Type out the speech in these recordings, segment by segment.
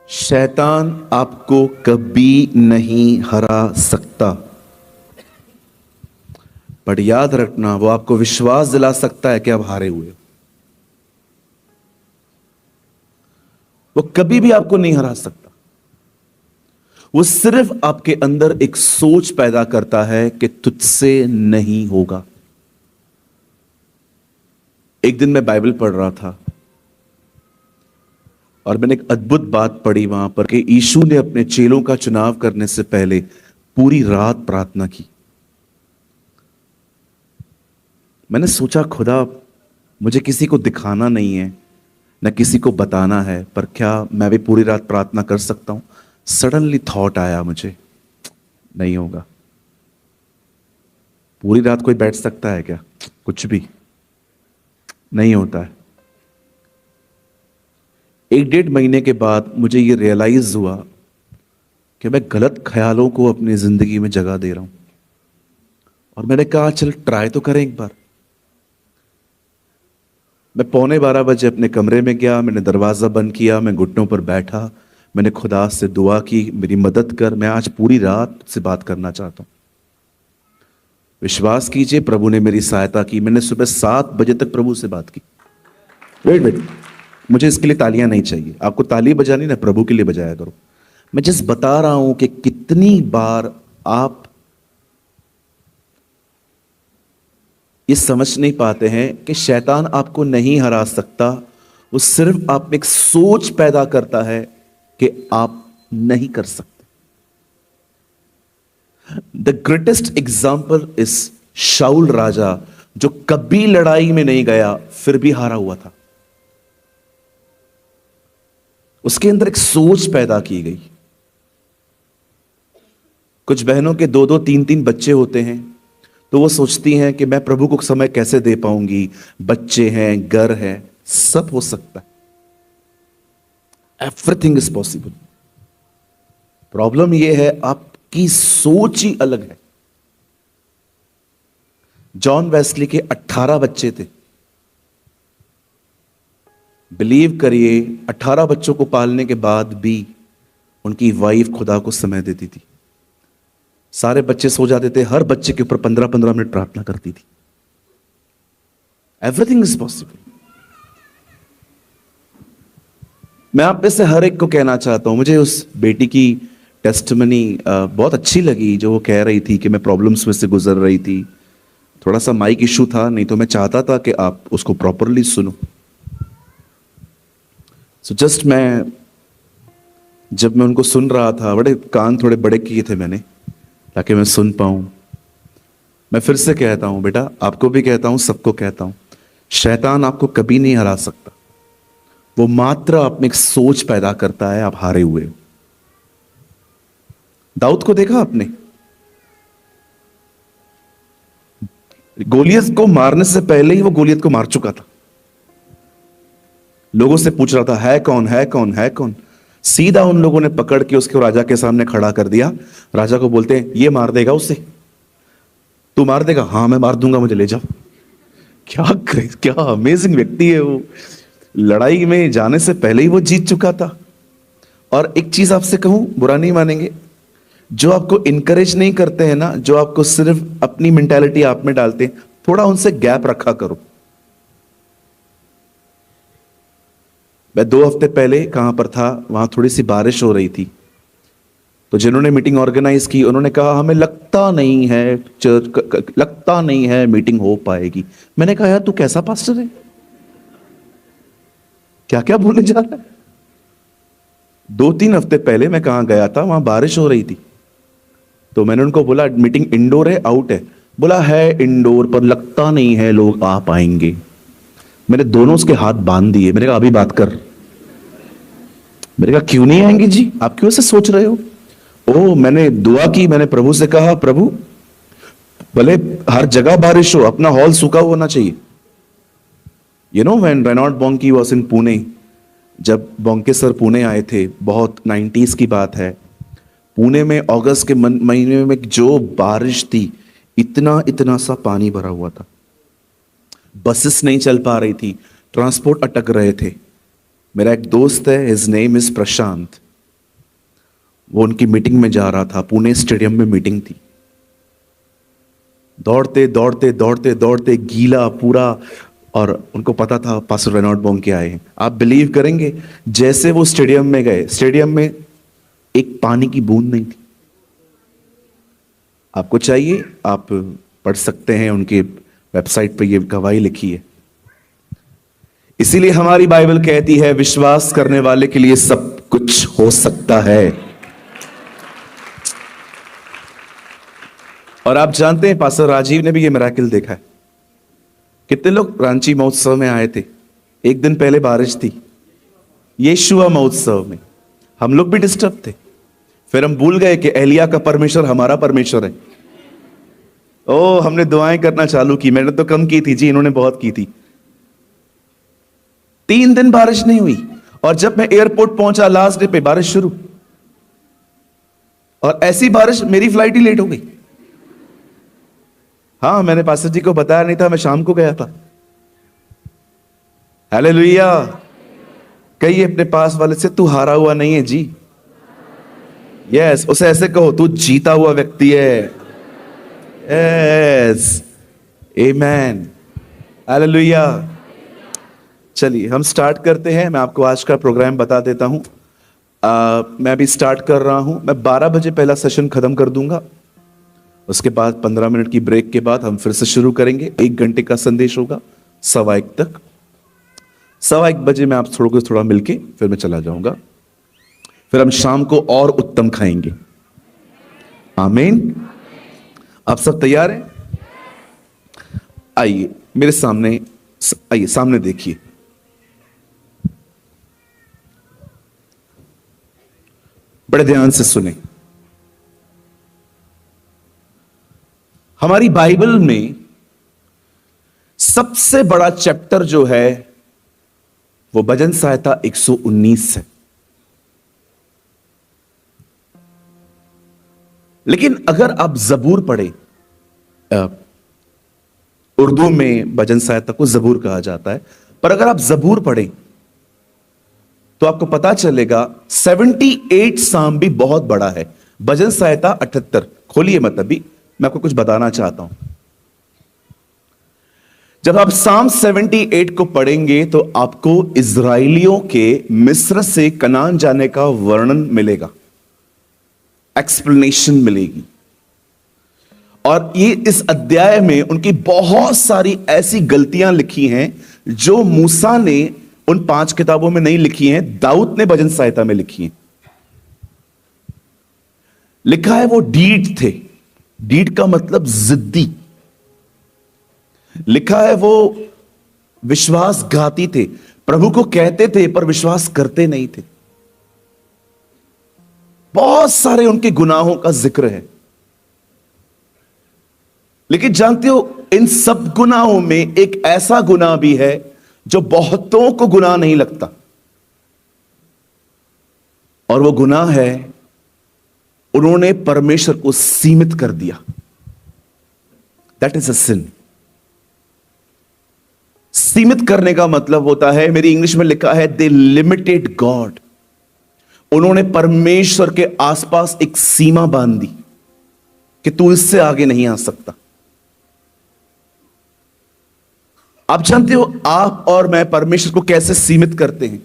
शैतान आपको कभी नहीं हरा सकता, पर याद रखना वो आपको विश्वास दिला सकता है कि आप हारे हुए हो। वो कभी भी आपको नहीं हरा सकता। वो सिर्फ आपके अंदर एक सोच पैदा करता है कि तुझसे नहीं होगा। एक दिन मैं बाइबल पढ़ रहा था और मैंने एक अद्भुत बात पढ़ी वहां पर कि यीशु ने अपने चेलों का चुनाव करने से पहले पूरी रात प्रार्थना की। मैंने सोचा, खुदा मुझे किसी को दिखाना नहीं है, न किसी को बताना है, पर क्या मैं भी पूरी रात प्रार्थना कर सकता हूं? सडनली थॉट आया मुझे, नहीं होगा। पूरी रात कोई बैठ सकता है क्या? कुछ भी नहीं होता है। 1-1.5 महीने के बाद मुझे ये रियलाइज हुआ कि मैं गलत ख्यालों को अपनी जिंदगी में जगह दे रहा हूं। और मैंने कहा चल ट्राई तो करें एक बार। मैं 11:15 अपने कमरे में गया, मैंने दरवाजा बंद किया, मैं घुटनों पर बैठा, मैंने खुदा से दुआ की, मेरी मदद कर, मैं आज पूरी रात से बात करना चाहता हूं। विश्वास कीजिए, प्रभु ने मेरी सहायता की। मैंने सुबह 7 बजे तक प्रभु से बात की। वेट, मुझे इसके लिए तालियां नहीं चाहिए, आपको ताली बजानी ना, प्रभु के लिए बजाया करो। मैं जस्ट बता रहा हूं कि कितनी बार आप ये समझ नहीं पाते हैं कि शैतान आपको नहीं हरा सकता। वो सिर्फ आप में एक सोच पैदा करता है कि आप नहीं कर सकते। द ग्रेटेस्ट एग्जाम्पल इज शाऊल राजा, जो कभी लड़ाई में नहीं गया फिर भी हारा हुआ था। उसके अंदर एक सोच पैदा की गई। कुछ बहनों के 2-2, 3-3 बच्चे होते हैं, तो वो सोचती हैं कि मैं प्रभु को समय कैसे दे पाऊंगी, बच्चे हैं, घर है, सब हो सकता है। Everything is possible. प्रॉब्लम यह है आपकी सोच ही अलग है। जॉन वेस्ली के 18 बच्चे थे। बिलीव करिए, 18 बच्चों को पालने के बाद भी उनकी वाइफ खुदा को समय देती थी। सारे बच्चे सो जाते थे, हर बच्चे के ऊपर 15-15 मिनट प्रार्थना करती थी। Everything is possible. मैं आप में से हर एक को कहना चाहता हूं, मुझे उस बेटी की टेस्टमनी बहुत अच्छी लगी, जो वो कह रही थी कि मैं प्रॉब्लम्स में से गुजर रही थी। थोड़ा सा माइक इशू था, नहीं तो मैं चाहता था कि आप उसको प्रॉपरली सुनो। सो जस्ट जब मैं उनको सुन रहा था, बड़े कान थोड़े बड़े किए थे मैंने ताकि मैं सुन पाऊं। मैं फिर से कहता हूं बेटा, आपको भी कहता हूं, सबको कहता हूं, शैतान आपको कभी नहीं हरा सकता। वो मात्र आप में एक सोच पैदा करता है, आप हारे हुए हो। दाऊद को देखा आपने? गोलियत को मारने से पहले ही वो गोलियत को मार चुका था। लोगों से पूछ रहा था, है कौन, है कौन, है कौन? सीधा उन लोगों ने पकड़ के उसको राजा के सामने खड़ा कर दिया। राजा को बोलते हैं, ये मार देगा उसे? तू मार देगा? हाँ मैं मार दूंगा, मुझे ले जाओ। क्या अमेजिंग व्यक्ति है वो। लड़ाई में जाने से पहले ही वो जीत चुका था। और एक चीज आपसे कहूं, बुरा नहीं मानेंगे, जो आपको इनकरेज नहीं करते हैं ना, जो आपको सिर्फ अपनी मेंटालिटी आप में डालते हैं, थोड़ा उनसे गैप रखा करो। मैं 2 हफ्ते पहले कहां पर था, वहां थोड़ी सी बारिश हो रही थी, तो जिन्होंने मीटिंग ऑर्गेनाइज की उन्होंने कहा हमें लगता नहीं है लगता नहीं है मीटिंग हो पाएगी। मैंने कहा यार तू कैसा पास्टर है, क्या क्या बोले जा रहा है। 2-3 हफ्ते पहले मैं कहां गया था, वहां बारिश हो रही थी, तो मैंने उनको बोला मीटिंग इंडोर है आउट है? बोला है इंडोर, पर लगता नहीं है लोग आ पाएंगे। मैंने दोनों उसके हाथ बांध दिए। मैंने कहा अभी बात कर। मैंने कहा क्यों नहीं आएंगे जी, आप क्यों ऐसे सोच रहे हो? ओ, मैंने दुआ की, मैंने प्रभु से कहा, प्रभु भले हर जगह बारिश हो, अपना हॉल सूखा होना चाहिए। You know when Reinhard Bonnke was in Pune, जब बॉन्के सर पुणे आए थे, बहुत 90s की बात है, पुणे में अगस्त के महीने में जो बारिश थी, इतना इतना सा पानी भरा हुआ था, बसेस नहीं चल पा रही थी, ट्रांसपोर्ट अटक रहे थे। मेरा एक दोस्त है, हिज नेम इज प्रशांत, वो उनकी मीटिंग में जा रहा था, पुणे स्टेडियम में मीटिंग थी। दौड़ते दौड़ते दौड़ते दौड़ते गीला पूरा, और उनको पता था पास्टर रेनॉल्ड बोंके आए हैं। आप बिलीव करेंगे, जैसे वो स्टेडियम में गए, स्टेडियम में एक पानी की बूंद नहीं थी। आपको चाहिए, आप पढ़ सकते हैं, उनके वेबसाइट पे ये गवाही लिखी है। इसीलिए हमारी बाइबल कहती है विश्वास करने वाले के लिए सब कुछ हो सकता है। और आप जानते हैं पास्टर राजीव ने भी ये मिरेकल देखा है। कितने लोग रांची महोत्सव में आए थे? एक दिन पहले बारिश थी, यीशुआ महोत्सव में हम लोग भी डिस्टर्ब थे। फिर हम भूल गए कि एलिया का परमेश्वर हमारा परमेश्वर है। ओ, हमने दुआएं करना चालू की। मैंने तो कम की थी जी, इन्होंने बहुत की थी। 3 दिन बारिश नहीं हुई, और जब मैं एयरपोर्ट पहुंचा लास्ट डे पे, बारिश शुरू। और ऐसी बारिश, मेरी फ्लाइट ही लेट हो गई। हाँ, मैंने पास्टर जी को बताया नहीं था, मैं शाम को गया था। हालेलुया। कहिए अपने पास वाले से, तू हारा हुआ नहीं है जी। यस, उसे ऐसे कहो, तू जीता हुआ व्यक्ति है। यस, आमेन, हालेलुया। चलिए हम स्टार्ट करते हैं। मैं आपको आज का प्रोग्राम बता देता हूं। मैं भी स्टार्ट कर रहा हूं। मैं 12 बजे पहला सेशन खत्म कर दूंगा। उसके बाद 15 मिनट की ब्रेक के बाद हम फिर से शुरू करेंगे। 1 घंटे का संदेश होगा, 1:15 तक। 1:15 बजे मैं आप थोड़ा मिलके फिर मैं चला जाऊंगा। फिर हम शाम को और उत्तम खाएंगे। आमीन। आप सब तैयार हैं? आइए मेरे सामने, आइए सामने देखिए। बड़े ध्यान से सुने। हमारी बाइबल में सबसे बड़ा चैप्टर जो है वो भजन संहिता 119 है। लेकिन अगर आप जबूर पढ़े, उर्दू में भजन संहिता को जबूर कहा जाता है, पर अगर आप जबूर पढ़ें तो आपको पता चलेगा 78 साम भी बहुत बड़ा है। भजन संहिता 78। खोलिए मत, अभी मैं आपको कुछ बताना चाहता हूं। जब आप साम 78 को पढ़ेंगे तो आपको इजराइलियों के मिस्र से कनान जाने का वर्णन मिलेगा, एक्सप्लेनेशन मिलेगी। और ये इस अध्याय में उनकी बहुत सारी ऐसी गलतियां लिखी हैं जो मूसा ने उन 5 किताबों में नहीं लिखी हैं, दाऊद ने भजन संहिता में लिखी हैं। लिखा है वो डीड थे। डीड का मतलब जिद्दी। लिखा है वो विश्वासघाती थे, प्रभु को कहते थे पर विश्वास करते नहीं थे। बहुत सारे उनके गुनाहों का जिक्र है। लेकिन जानते हो, इन सब गुनाहों में एक ऐसा गुनाह भी है जो बहुतों को गुनाह नहीं लगता, और वो गुनाह है उन्होंने परमेश्वर को सीमित कर दिया। दैट इज अ सिन। सीमित करने का मतलब होता है, मेरी इंग्लिश में लिखा है, दे लिमिटेड गॉड। उन्होंने परमेश्वर के आसपास एक सीमा बांध दी कि तू इससे आगे नहीं आ सकता। आप जानते हो आप और मैं परमेश्वर को कैसे सीमित करते हैं?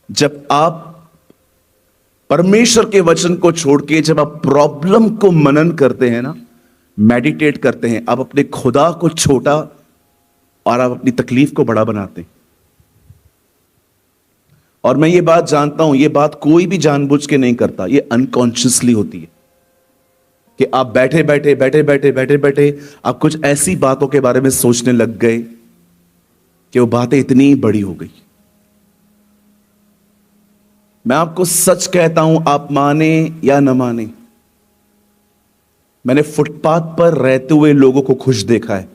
जब आप परमेश्वर के वचन को छोड़ के जब आप प्रॉब्लम को मनन करते हैं ना, मेडिटेट करते हैं, आप अपने खुदा को छोटा और आप अपनी तकलीफ को बड़ा बनाते हैं। और मैं ये बात जानता हूं, ये बात कोई भी जानबूझ के नहीं करता, ये अनकॉन्शियसली होती है कि आप बैठे बैठे बैठे बैठे बैठे बैठे आप कुछ ऐसी बातों के बारे में सोचने लग गए कि वो बातें इतनी बड़ी हो गई। मैं आपको सच कहता हूं, आप माने या न माने, मैंने फुटपाथ पर रहते हुए लोगों को खुश देखा है,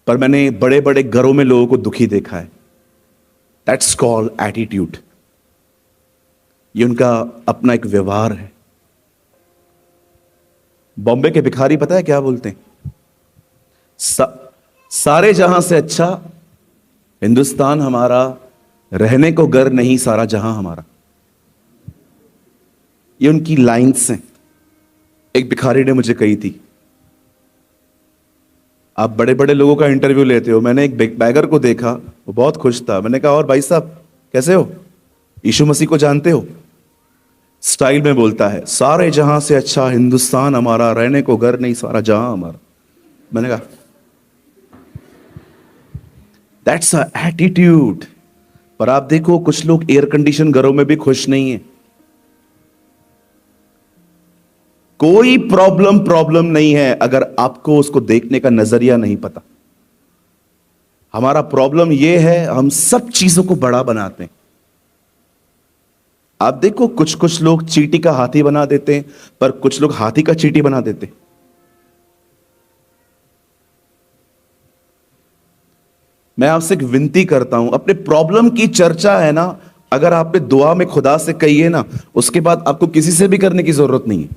पर मैंने बड़े बड़े घरों में लोगों को दुखी देखा है। That's called attitude. ये उनका अपना एक व्यवहार है। बॉम्बे के भिखारी पता है क्या बोलते हैं? सारे जहां से अच्छा हिंदुस्तान हमारा रहने को घर नहीं सारा जहां हमारा। ये उनकी लाइन्स हैं। एक भिखारी ने मुझे कही थी, आप बड़े बड़े लोगों का इंटरव्यू लेते हो, मैंने एक बैगर को देखा, वो बहुत खुश था। मैंने कहा और भाई साहब कैसे हो, यीशु मसीह को जानते हो? स्टाइल में बोलता है, सारे जहां से अच्छा हिंदुस्तान हमारा, रहने को घर नहीं सारा जहां हमारा। मैंने कहा दैट्स अ एटीट्यूड। पर आप देखो कुछ लोग एयर कंडीशन घरों में भी खुश नहीं है। कोई प्रॉब्लम नहीं है अगर आपको उसको देखने का नजरिया नहीं पता। हमारा प्रॉब्लम यह है, हम सब चीजों को बड़ा बनाते हैं। आप देखो कुछ कुछ लोग चींटी का हाथी बना देते हैं, पर कुछ लोग हाथी का चींटी बना देते हैं। मैं आपसे एक विनती करता हूं, अपने प्रॉब्लम की चर्चा है ना, अगर आपने दुआ में खुदा से कही है ना, उसके बाद आपको किसी से भी करने की जरूरत नहीं है।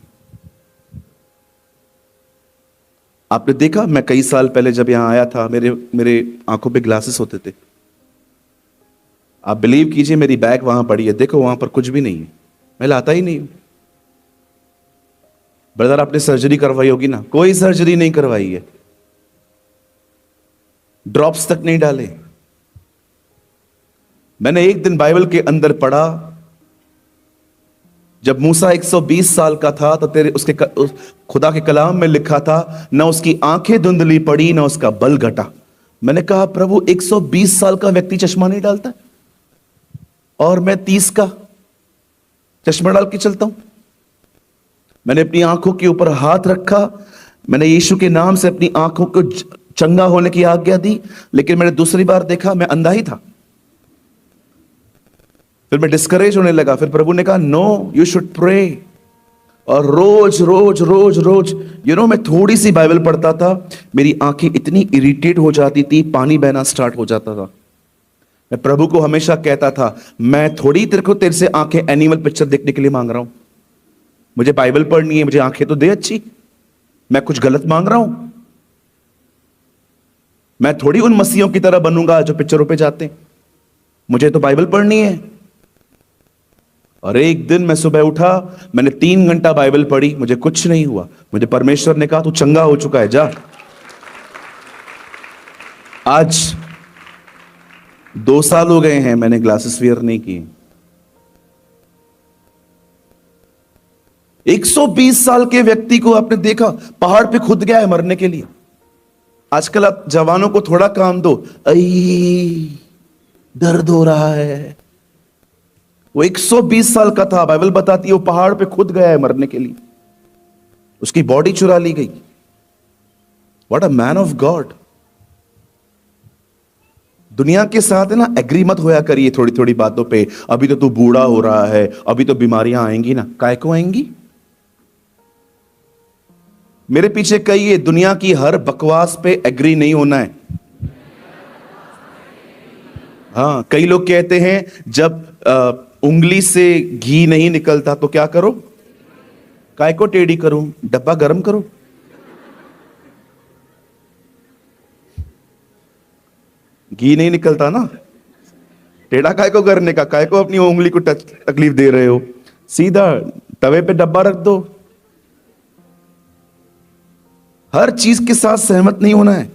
आपने देखा, मैं कई साल पहले जब यहां आया था, मेरे मेरे आंखों पे ग्लासेस होते थे। आप बिलीव कीजिए, मेरी बैग वहां पड़ी है, देखो वहां पर कुछ भी नहीं है, मैं लाता ही नहीं हूं। ब्रदर आपने सर्जरी करवाई होगी ना, कोई सर्जरी नहीं करवाई है, ड्रॉप्स तक नहीं डाले। मैंने एक दिन बाइबल के अंदर पढ़ा, जब मूसा 120 साल का था तो खुदा के कलाम में लिखा था, न उसकी आंखें धुंधली पड़ी न उसका बल घटा। मैंने कहा प्रभु 120 साल का व्यक्ति चश्मा नहीं डालता और मैं 30 का चश्मा डाल के चलता हूं। मैंने अपनी आंखों के ऊपर हाथ रखा, मैंने यीशु के नाम से अपनी आंखों को चंगा होने की आज्ञा दी, लेकिन मैंने दूसरी बार देखा मैं अंधा ही था। फिर मैं डिस्करेज होने लगा। फिर प्रभु ने कहा नो, यू शुड प्रे। और रोज रोज रोज रोज मैं थोड़ी सी बाइबल पढ़ता था, मेरी आंखें इतनी इरिटेट हो जाती थी, पानी बहना स्टार्ट हो जाता था। मैं प्रभु को हमेशा कहता था, मैं थोड़ी तेरे से आंखें एनिमल पिक्चर देखने के लिए मांग रहा हूं, मुझे बाइबल पढ़नी है, मुझे आंखें तो दे अच्छी। मैं कुछ गलत मांग रहा हूं? मैं थोड़ी उन मसीहों की तरह बनूंगा जो पिक्चरों पे जाते हैं, मुझे तो बाइबल पढ़नी है। और एक दिन मैं सुबह उठा, मैंने 3 घंटा बाइबल पढ़ी, मुझे कुछ नहीं हुआ। मुझे परमेश्वर ने कहा तू चंगा हो चुका है, जा। आज 2 साल हो गए हैं मैंने ग्लासेस वियर नहीं किए। 120 साल के व्यक्ति को आपने देखा पहाड़ पे खुद गया है मरने के लिए। आजकल आप जवानों को थोड़ा काम दो, आई दर्द हो रहा है। वो 120 साल का था, बाइबल बताती है वो पहाड़ पे खुद गया है मरने के लिए, उसकी बॉडी चुरा ली गई। What a man of God. दुनिया के साथ है ना एग्री मत होया करिए थोड़ी थोड़ी बातों पे। अभी तो तू बूढ़ा हो रहा है, अभी तो बीमारियां आएंगी ना, काय को आएंगी? मेरे पीछे कहिए, दुनिया की हर बकवास पे एग्री नहीं होना है। हाँ, कई लोग कहते हैं जब उंगली से घी नहीं निकलता तो क्या करो? काय को टेढ़ी करूं, डब्बा गर्म करो। घी नहीं निकलता ना, टेढ़ा काय को करने का, काय को अपनी उंगली को तकलीफ दे रहे हो? सीधा तवे पे डब्बा रख दो। हर चीज के साथ सहमत नहीं होना है।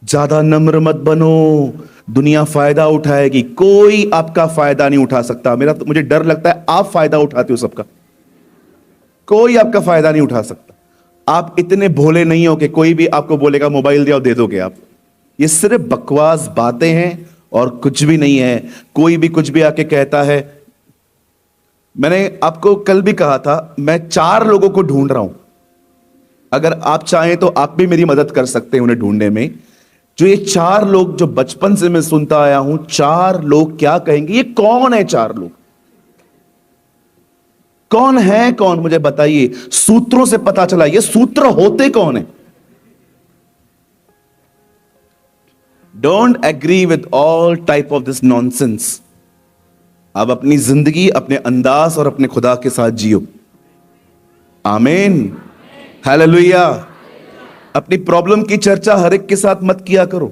ज्यादा नम्र मत बनो, दुनिया फायदा उठाएगी, कोई आपका फायदा नहीं उठा सकता। मुझे डर लगता है आप फायदा उठाते हो सबका, कोई आपका फायदा नहीं उठा सकता। आप इतने भोले नहीं हो कि कोई भी आपको बोलेगा मोबाइल दिया दे दोगे आप। ये सिर्फ बकवास बातें हैं और कुछ भी नहीं है। कोई भी कुछ भी आके कहता है। मैंने आपको कल भी कहा था, मैं 4 लोगों को ढूंढ रहा हूं, अगर आप चाहें तो आप भी मेरी मदद कर सकते हैं उन्हें ढूंढने में। जो ये 4 लोग जो बचपन से मैं सुनता आया हूं, 4 लोग क्या कहेंगे? ये कौन है 4 लोग? कौन है कौन? मुझे बताइए। सूत्रों से पता चला, ये सूत्र होते कौन है? Don't agree with all type of this nonsense. आप अपनी जिंदगी अपने अंदाज और अपने खुदा के साथ जियो। आमीन, हालेलुया। अपनी प्रॉब्लम की चर्चा हर एक के साथ मत किया करो।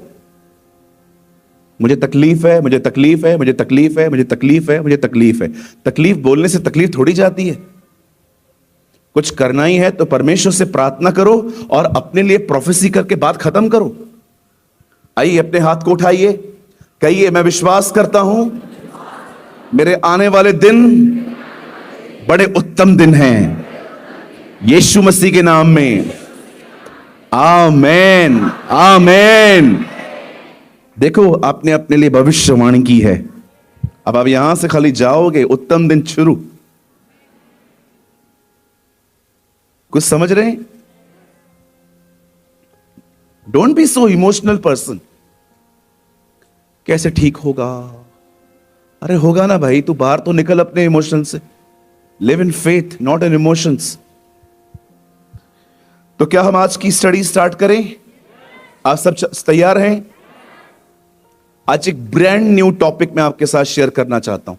मुझे तकलीफ है, मुझे तकलीफ है, मुझे तकलीफ है, मुझे तकलीफ है, मुझे तकलीफ है। तकलीफ बोलने से तकलीफ थोड़ी जाती है। कुछ करना ही है तो परमेश्वर से प्रार्थना करो और अपने लिए प्रोफेसी करके बात खत्म करो। आइए अपने हाथ को उठाइए, कहिए मैं विश्वास करता हूं मेरे आने वाले दिन बड़े उत्तम दिन हैं, यीशु मसीह के नाम में, आमेन आमेन। देखो आपने अपने लिए भविष्यवाणी की है। अब आप यहां से खाली जाओगे, उत्तम दिन शुरू। कुछ समझ रहे हैं? Don't be so emotional person. कैसे ठीक होगा? अरे होगा ना भाई, तू बाहर तो निकल अपने इमोशन से। Live in faith not in emotions. तो क्या हम आज की स्टडी स्टार्ट करें? आप सब तैयार हैं? आज एक ब्रांड न्यू टॉपिक मैं आपके साथ शेयर करना चाहता हूं।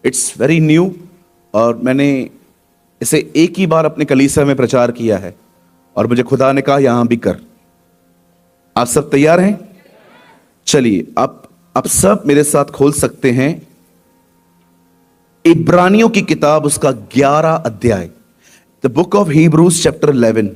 इट्स वेरी न्यू और मैंने इसे एक ही बार अपने कलीसिया में प्रचार किया है और मुझे खुदा ने कहा यहां भी कर। आप सब तैयार हैं? चलिए आप सब मेरे साथ खोल सकते हैं इब्रानियों की किताब, उसका 11 अध्याय, the book of Hebrews chapter 11।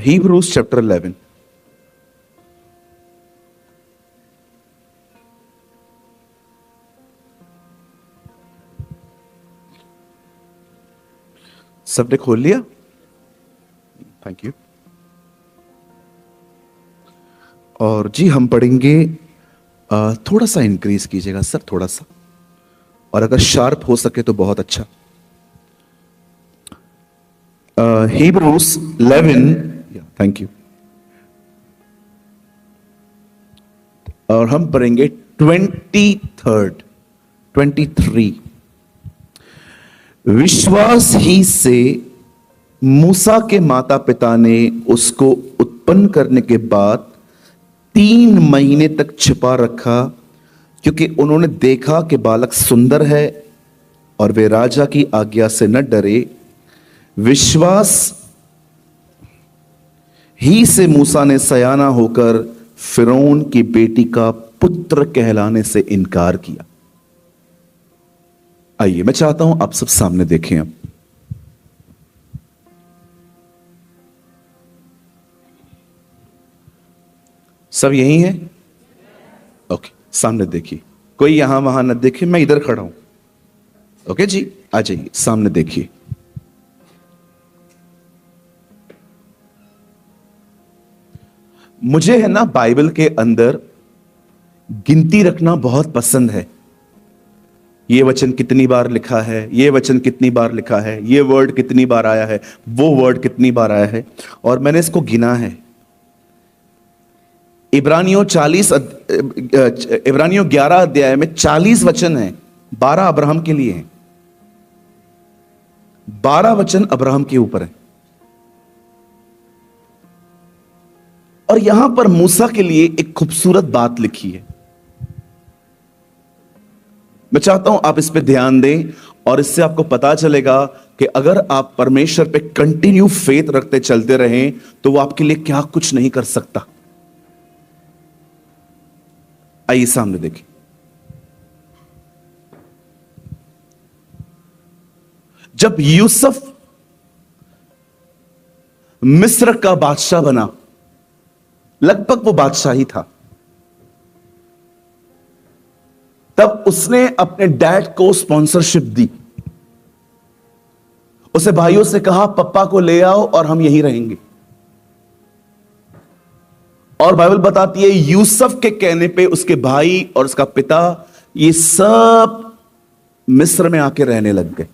Hebrews chapter 11. सबने खोल लिया? Thank you. और जी हम पढ़ेंगे, थोड़ा सा इंक्रीज कीजिएगा सर, थोड़ा सा, और अगर शार्प हो सके तो बहुत अच्छा। Hebrews 11, thank you. और हम पढ़ेंगे 23। विश्वास ही से मूसा के माता पिता ने उसको उत्पन्न करने के बाद 3 महीने तक छिपा रखा, क्योंकि उन्होंने देखा कि बालक सुंदर है और वे राजा की आज्ञा से न डरे। विश्वास ही से मूसा ने सयाना होकर फिरौन की बेटी का पुत्र कहलाने से इनकार किया। आइए मैं चाहता हूं आप सब सामने देखें। अब सब यही है? ओके, सामने देखिए, कोई यहां वहां न देखे, मैं इधर खड़ा हूं। ओके जी, आ जाइए सामने देखिए। मुझे है ना बाइबल के अंदर गिनती रखना बहुत पसंद है। ये वचन कितनी बार लिखा है, ये वचन कितनी बार लिखा है, ये वर्ड कितनी बार आया है, वो वर्ड कितनी बार आया है, और मैंने इसको गिना है। इब्रानियों 11 अध्याय में 40 वचन हैं, 12 अब्राहम के लिए हैं, 12 वचन अब्राहम के ऊपर है। और यहां पर मूसा के लिए एक खूबसूरत बात लिखी है। मैं चाहता हूं आप इस पे ध्यान दें और इससे आपको पता चलेगा कि अगर आप परमेश्वर पे कंटिन्यू फेथ रखते चलते रहें तो वो आपके लिए क्या कुछ नहीं कर सकता। आइए सामने देखिए। जब यूसुफ मिस्र का बादशाह बना, लगभग वो बादशाह ही था, तब उसने अपने डैड को स्पॉन्सरशिप दी। उसे भाइयों से कहा पप्पा को ले आओ और हम यहीं रहेंगे। और बाइबल बताती है यूसुफ के कहने पे उसके भाई और उसका पिता ये सब मिस्र में आके रहने लग गए।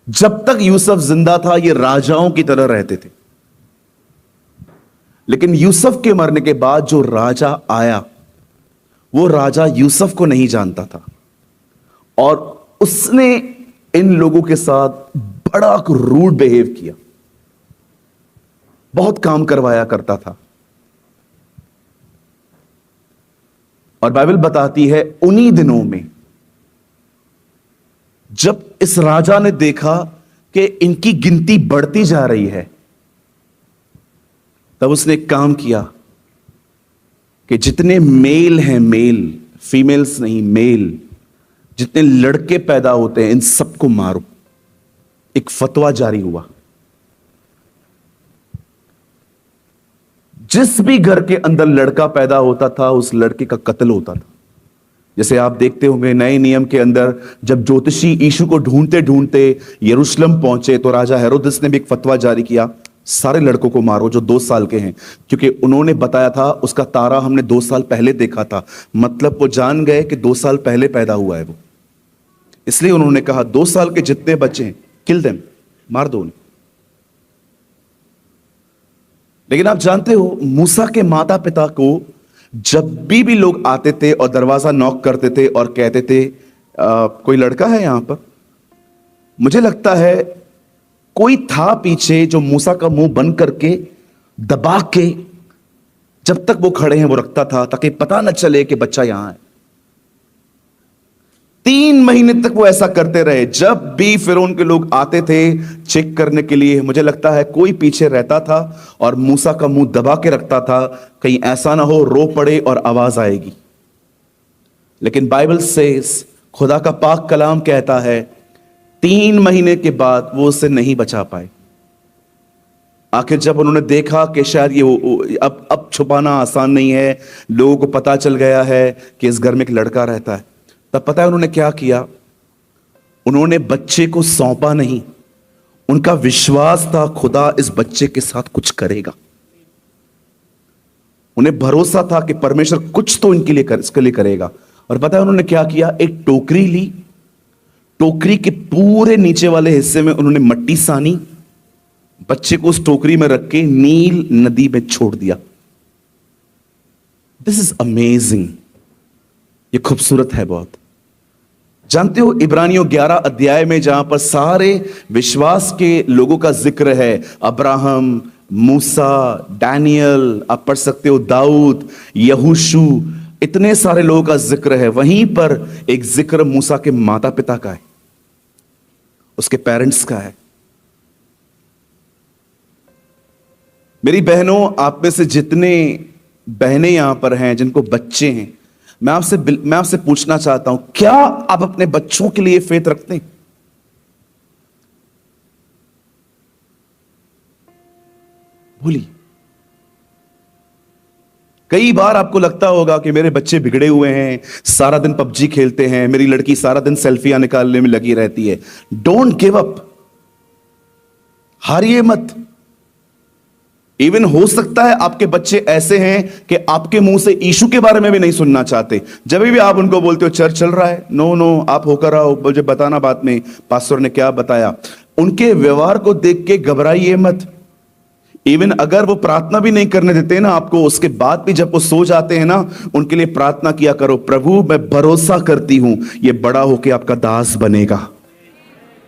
जब तक यूसुफ जिंदा था ये राजाओं की तरह रहते थे, लेकिन यूसुफ के मरने के बाद जो राजा आया वो राजा यूसुफ को नहीं जानता था और उसने इन लोगों के साथ बड़ा रूड बिहेव किया। बहुत काम करवाया करता था। और बाइबल बताती है उन्हीं दिनों में जब इस राजा ने देखा कि इनकी गिनती बढ़ती जा रही है, तब उसने एक काम किया कि जितने मेल हैं, मेल, फीमेल्स नहीं, मेल, जितने लड़के पैदा होते हैं इन सबको मारो। एक फतवा जारी हुआ। जिस भी घर के अंदर लड़का पैदा होता था उस लड़के का कत्ल होता था। जैसे आप देखते होंगे नए नियम के अंदर जब ज्योतिषी यीशु को ढूंढते ढूंढते यरूशलेम पहुंचे तो राजा हेरोदेस ने भी एक फतवा जारी किया, सारे लड़कों को मारो जो 2 साल के हैं, क्योंकि उन्होंने बताया था उसका तारा हमने 2 साल पहले देखा था। मतलब वो जान गए कि 2 साल पहले पैदा हुआ है वो, इसलिए उन्होंने कहा 2 साल के जितने बच्चे हैं किल देम, मार दो उन्हें। लेकिन आप जानते हो मूसा के माता पिता को जब भी लोग आते थे और दरवाजा नॉक करते थे और कहते थे कोई लड़का है यहां पर, मुझे लगता है कोई था पीछे जो मूसा का मुंह बंद करके दबा के जब तक वो खड़े हैं वो रखता था ताकि पता न चले कि बच्चा यहां है। 3 महीने तक वो ऐसा करते रहे। जब भी फिरौन के लोग आते थे चेक करने के लिए, मुझे लगता है कोई पीछे रहता था और मूसा का मुंह दबा के रखता था, कहीं ऐसा ना हो रो पड़े और आवाज आएगी। लेकिन बाइबल से खुदा का पाक कलाम कहता है 3 महीने के बाद वो उसे नहीं बचा पाए। आखिर जब उन्होंने देखा कि शायद ये अब छुपाना आसान नहीं है, लोगों को पता चल गया है कि इस घर में एक लड़का रहता है, तब पता है उन्होंने क्या किया? उन्होंने बच्चे को सौंपा नहीं। उनका विश्वास था खुदा इस बच्चे के साथ कुछ करेगा। उन्हें भरोसा था कि परमेश्वर कुछ तो इसके लिए करेगा। और पता है उन्होंने क्या किया? एक टोकरी ली, टोकरी के पूरे नीचे वाले हिस्से में उन्होंने मट्टी सानी, बच्चे को उस टोकरी में रख के नील नदी में छोड़ दिया। This is amazing. ये खूबसूरत है बहुत। जानते हो इब्रानियों 11 अध्याय में जहां पर सारे विश्वास के लोगों का जिक्र है, अब्राहम, मूसा, डैनियल, आप पढ़ सकते हो दाऊद, यहोशू, इतने सारे लोगों का जिक्र है। वहीं पर एक जिक्र मूसा के माता पिता का है, उसके पेरेंट्स का है। मेरी बहनों, आप में से जितने बहनें यहां पर हैं जिनको बच्चे हैं, मैं आपसे पूछना चाहता हूं, क्या आप अपने बच्चों के लिए फेथ रखते हैं? बोलिए। कई बार आपको लगता होगा कि मेरे बच्चे बिगड़े हुए हैं, सारा दिन पबजी खेलते हैं, मेरी लड़की सारा दिन सेल्फियां निकालने में लगी रहती है। डोंट गिव अप, हारिए मत। इवन हो सकता है आपके बच्चे ऐसे हैं कि आपके मुंह से यीशु के बारे में भी नहीं सुनना चाहते। जब भी आप उनको बोलते हो चर्च चल रहा है, नो नो आप होकर आओ, मुझे बताना बाद में पास्टर ने क्या बताया। उनके व्यवहार को देख के घबराइए मत। इवन अगर वो प्रार्थना भी नहीं करने देते ना आपको, उसके बाद भी जब वो सो जाते हैं ना, उनके लिए प्रार्थना किया करो, प्रभु मैं भरोसा करती हूं ये बड़ा होकर आपका दास बनेगा,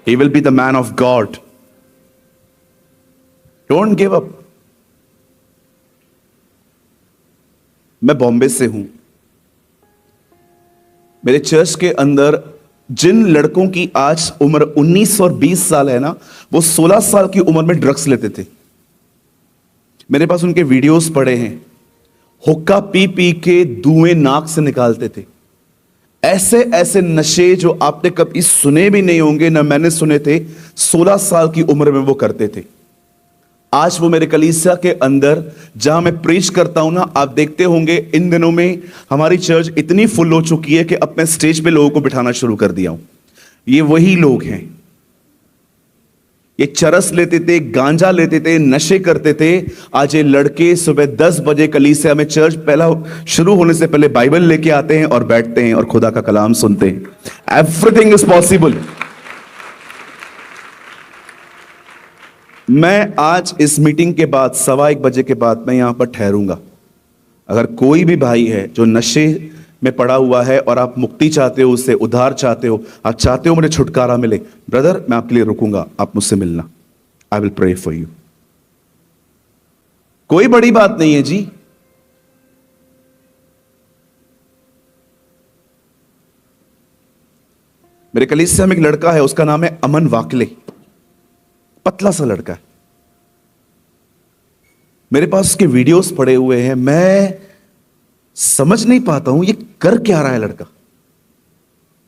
he will be the man of God. Don't give up. मैं बॉम्बे से हूं। मेरे चर्च के अंदर जिन लड़कों की आज उम्र 19 और 20 साल है ना, वो 16 साल की उम्र में ड्रग्स लेते थे। मेरे पास उनके वीडियोस पड़े हैं। हुक्का पी पी के धुएं नाक से निकालते थे। ऐसे ऐसे नशे जो आपने कभी सुने भी नहीं होंगे, ना मैंने सुने थे, 16 साल की उम्र में वो करते थे। आज वो मेरे कलीसिया के अंदर जहां मैं प्रीच करता हूं ना, आप देखते होंगे इन दिनों में हमारी चर्च इतनी फुल हो चुकी है कि अब मैं स्टेज पे लोगों को बिठाना शुरू कर दिया हूं। ये वही लोग हैं, ये चरस लेते थे, गांजा लेते थे, नशे करते थे। आज ये लड़के सुबह 10 बजे कलीसिया में चर्च पहला शुरू होने से पहले बाइबल लेके आते हैं और बैठते हैं और खुदा का कलाम सुनते हैं। Everything is possible. मैं आज इस मीटिंग के बाद 1:15 बजे के बाद मैं यहां पर ठहरूंगा। अगर कोई भी भाई है जो नशे में पड़ा हुआ है और आप मुक्ति चाहते हो, उससे उद्धार चाहते हो, आप चाहते हो मुझे छुटकारा मिले, ब्रदर मैं आपके लिए रुकूंगा, आप मुझसे मिलना। I will pray for you. कोई बड़ी बात नहीं है जी। मेरे कलीसिया में एक लड़का है, उसका नाम है अमन वाकले, पतला सा लड़का है। मेरे पास उसके वीडियोस पड़े हुए हैं। मैं समझ नहीं पाता हूं ये कर क्या रहा है लड़का।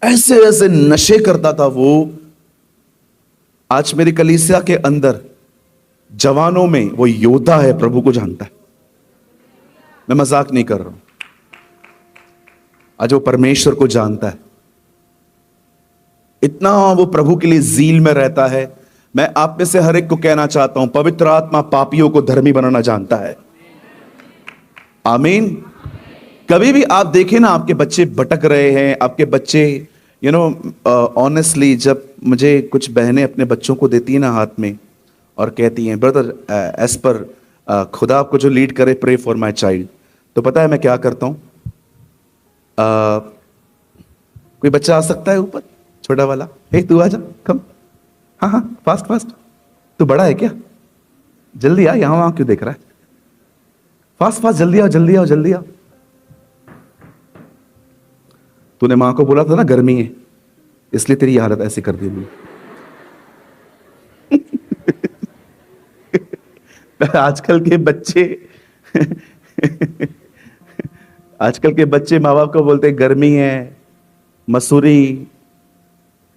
ऐसे ऐसे नशे करता था वो। आज मेरी कलीसिया के अंदर जवानों में वो योद्धा है, प्रभु को जानता है। मैं मजाक नहीं कर रहा हूं। आज वो परमेश्वर को जानता है, इतना वो प्रभु के लिए जील में रहता है। मैं आप में से हर एक को कहना चाहता हूं, पवित्र आत्मा पापियों को धर्मी बनाना जानता है। आमीन। कभी भी आप देखें ना, आपके बच्चे भटक रहे हैं, आपके बच्चे ऑनेस्टली, जब मुझे कुछ बहनें अपने बच्चों को देती है ना हाथ में और कहती हैं, ब्रदर एज पर खुदा आपको जो लीड करे, प्रे फॉर माय चाइल्ड, तो पता है मैं क्या करता हूं? कोई बच्चा आ सकता है ऊपर, छोटा वाला, हे तू आ जा, कम, हाँ हाँ फास्ट फास्ट, तू बड़ा है क्या? जल्दी आ, यहां वहां क्यों देख रहा है? फास्ट फास्ट, जल्दी आओ जल्दी आओ जल्दी आओ। तूने मां को बोला था ना गर्मी है, इसलिए तेरी हालत ऐसी कर दी मैंने। आजकल के बच्चे आजकल के बच्चे माँ बाप को बोलते हैं गर्मी है, मसूरी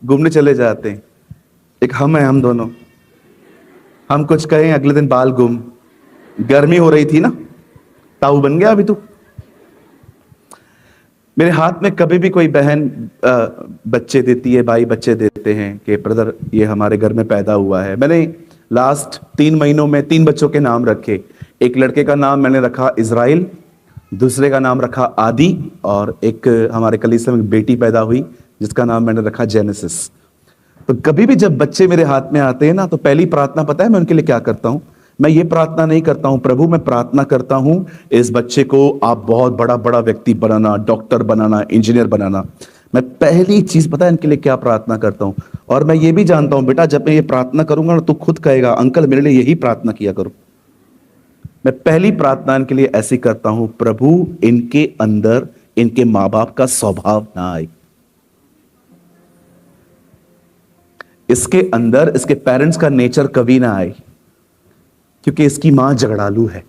घूमने चले जाते हैं। एक हम है, हम दोनों, हम कुछ कहें अगले दिन बाल गुम। गर्मी हो रही थी ना, ताऊ बन गया अभी तू। मेरे हाथ में कभी भी कोई बहन बच्चे देती है, भाई बच्चे देते हैं कि ब्रदर ये हमारे घर में पैदा हुआ है। मैंने लास्ट 3 महीनों में 3 बच्चों के नाम रखे। एक लड़के का नाम मैंने रखा इज़राइल, दूसरे का नाम रखा आदि, और एक हमारे कलीसिया में बेटी पैदा हुई जिसका नाम मैंने रखा जेनेसिस। तो कभी भी जब बच्चे मेरे हाथ में आते हैं ना, तो पहली प्रार्थना पता है मैं उनके लिए क्या करता हूं? मैं ये प्रार्थना नहीं करता हूं, प्रभु मैं प्रार्थना करता हूं इस बच्चे को आप बहुत बड़ा बड़ा व्यक्ति बनाना, डॉक्टर बनाना, इंजीनियर बनाना। मैं पहली चीज पता है इनके लिए क्या प्रार्थना करता हूं? और मैं ये भी जानता हूं बेटा, जब मैं ये प्रार्थना करूंगा ना, तो खुद कहेगा अंकल मेरे लिए यही प्रार्थना किया करो। मैं पहली प्रार्थना इनके लिए ऐसी करता हूं, प्रभु इनके अंदर इनके मां बाप का स्वभाव ना आए, इसके अंदर इसके पेरेंट्स का नेचर कभी ना आए, क्योंकि इसकी मां झगड़ालू है।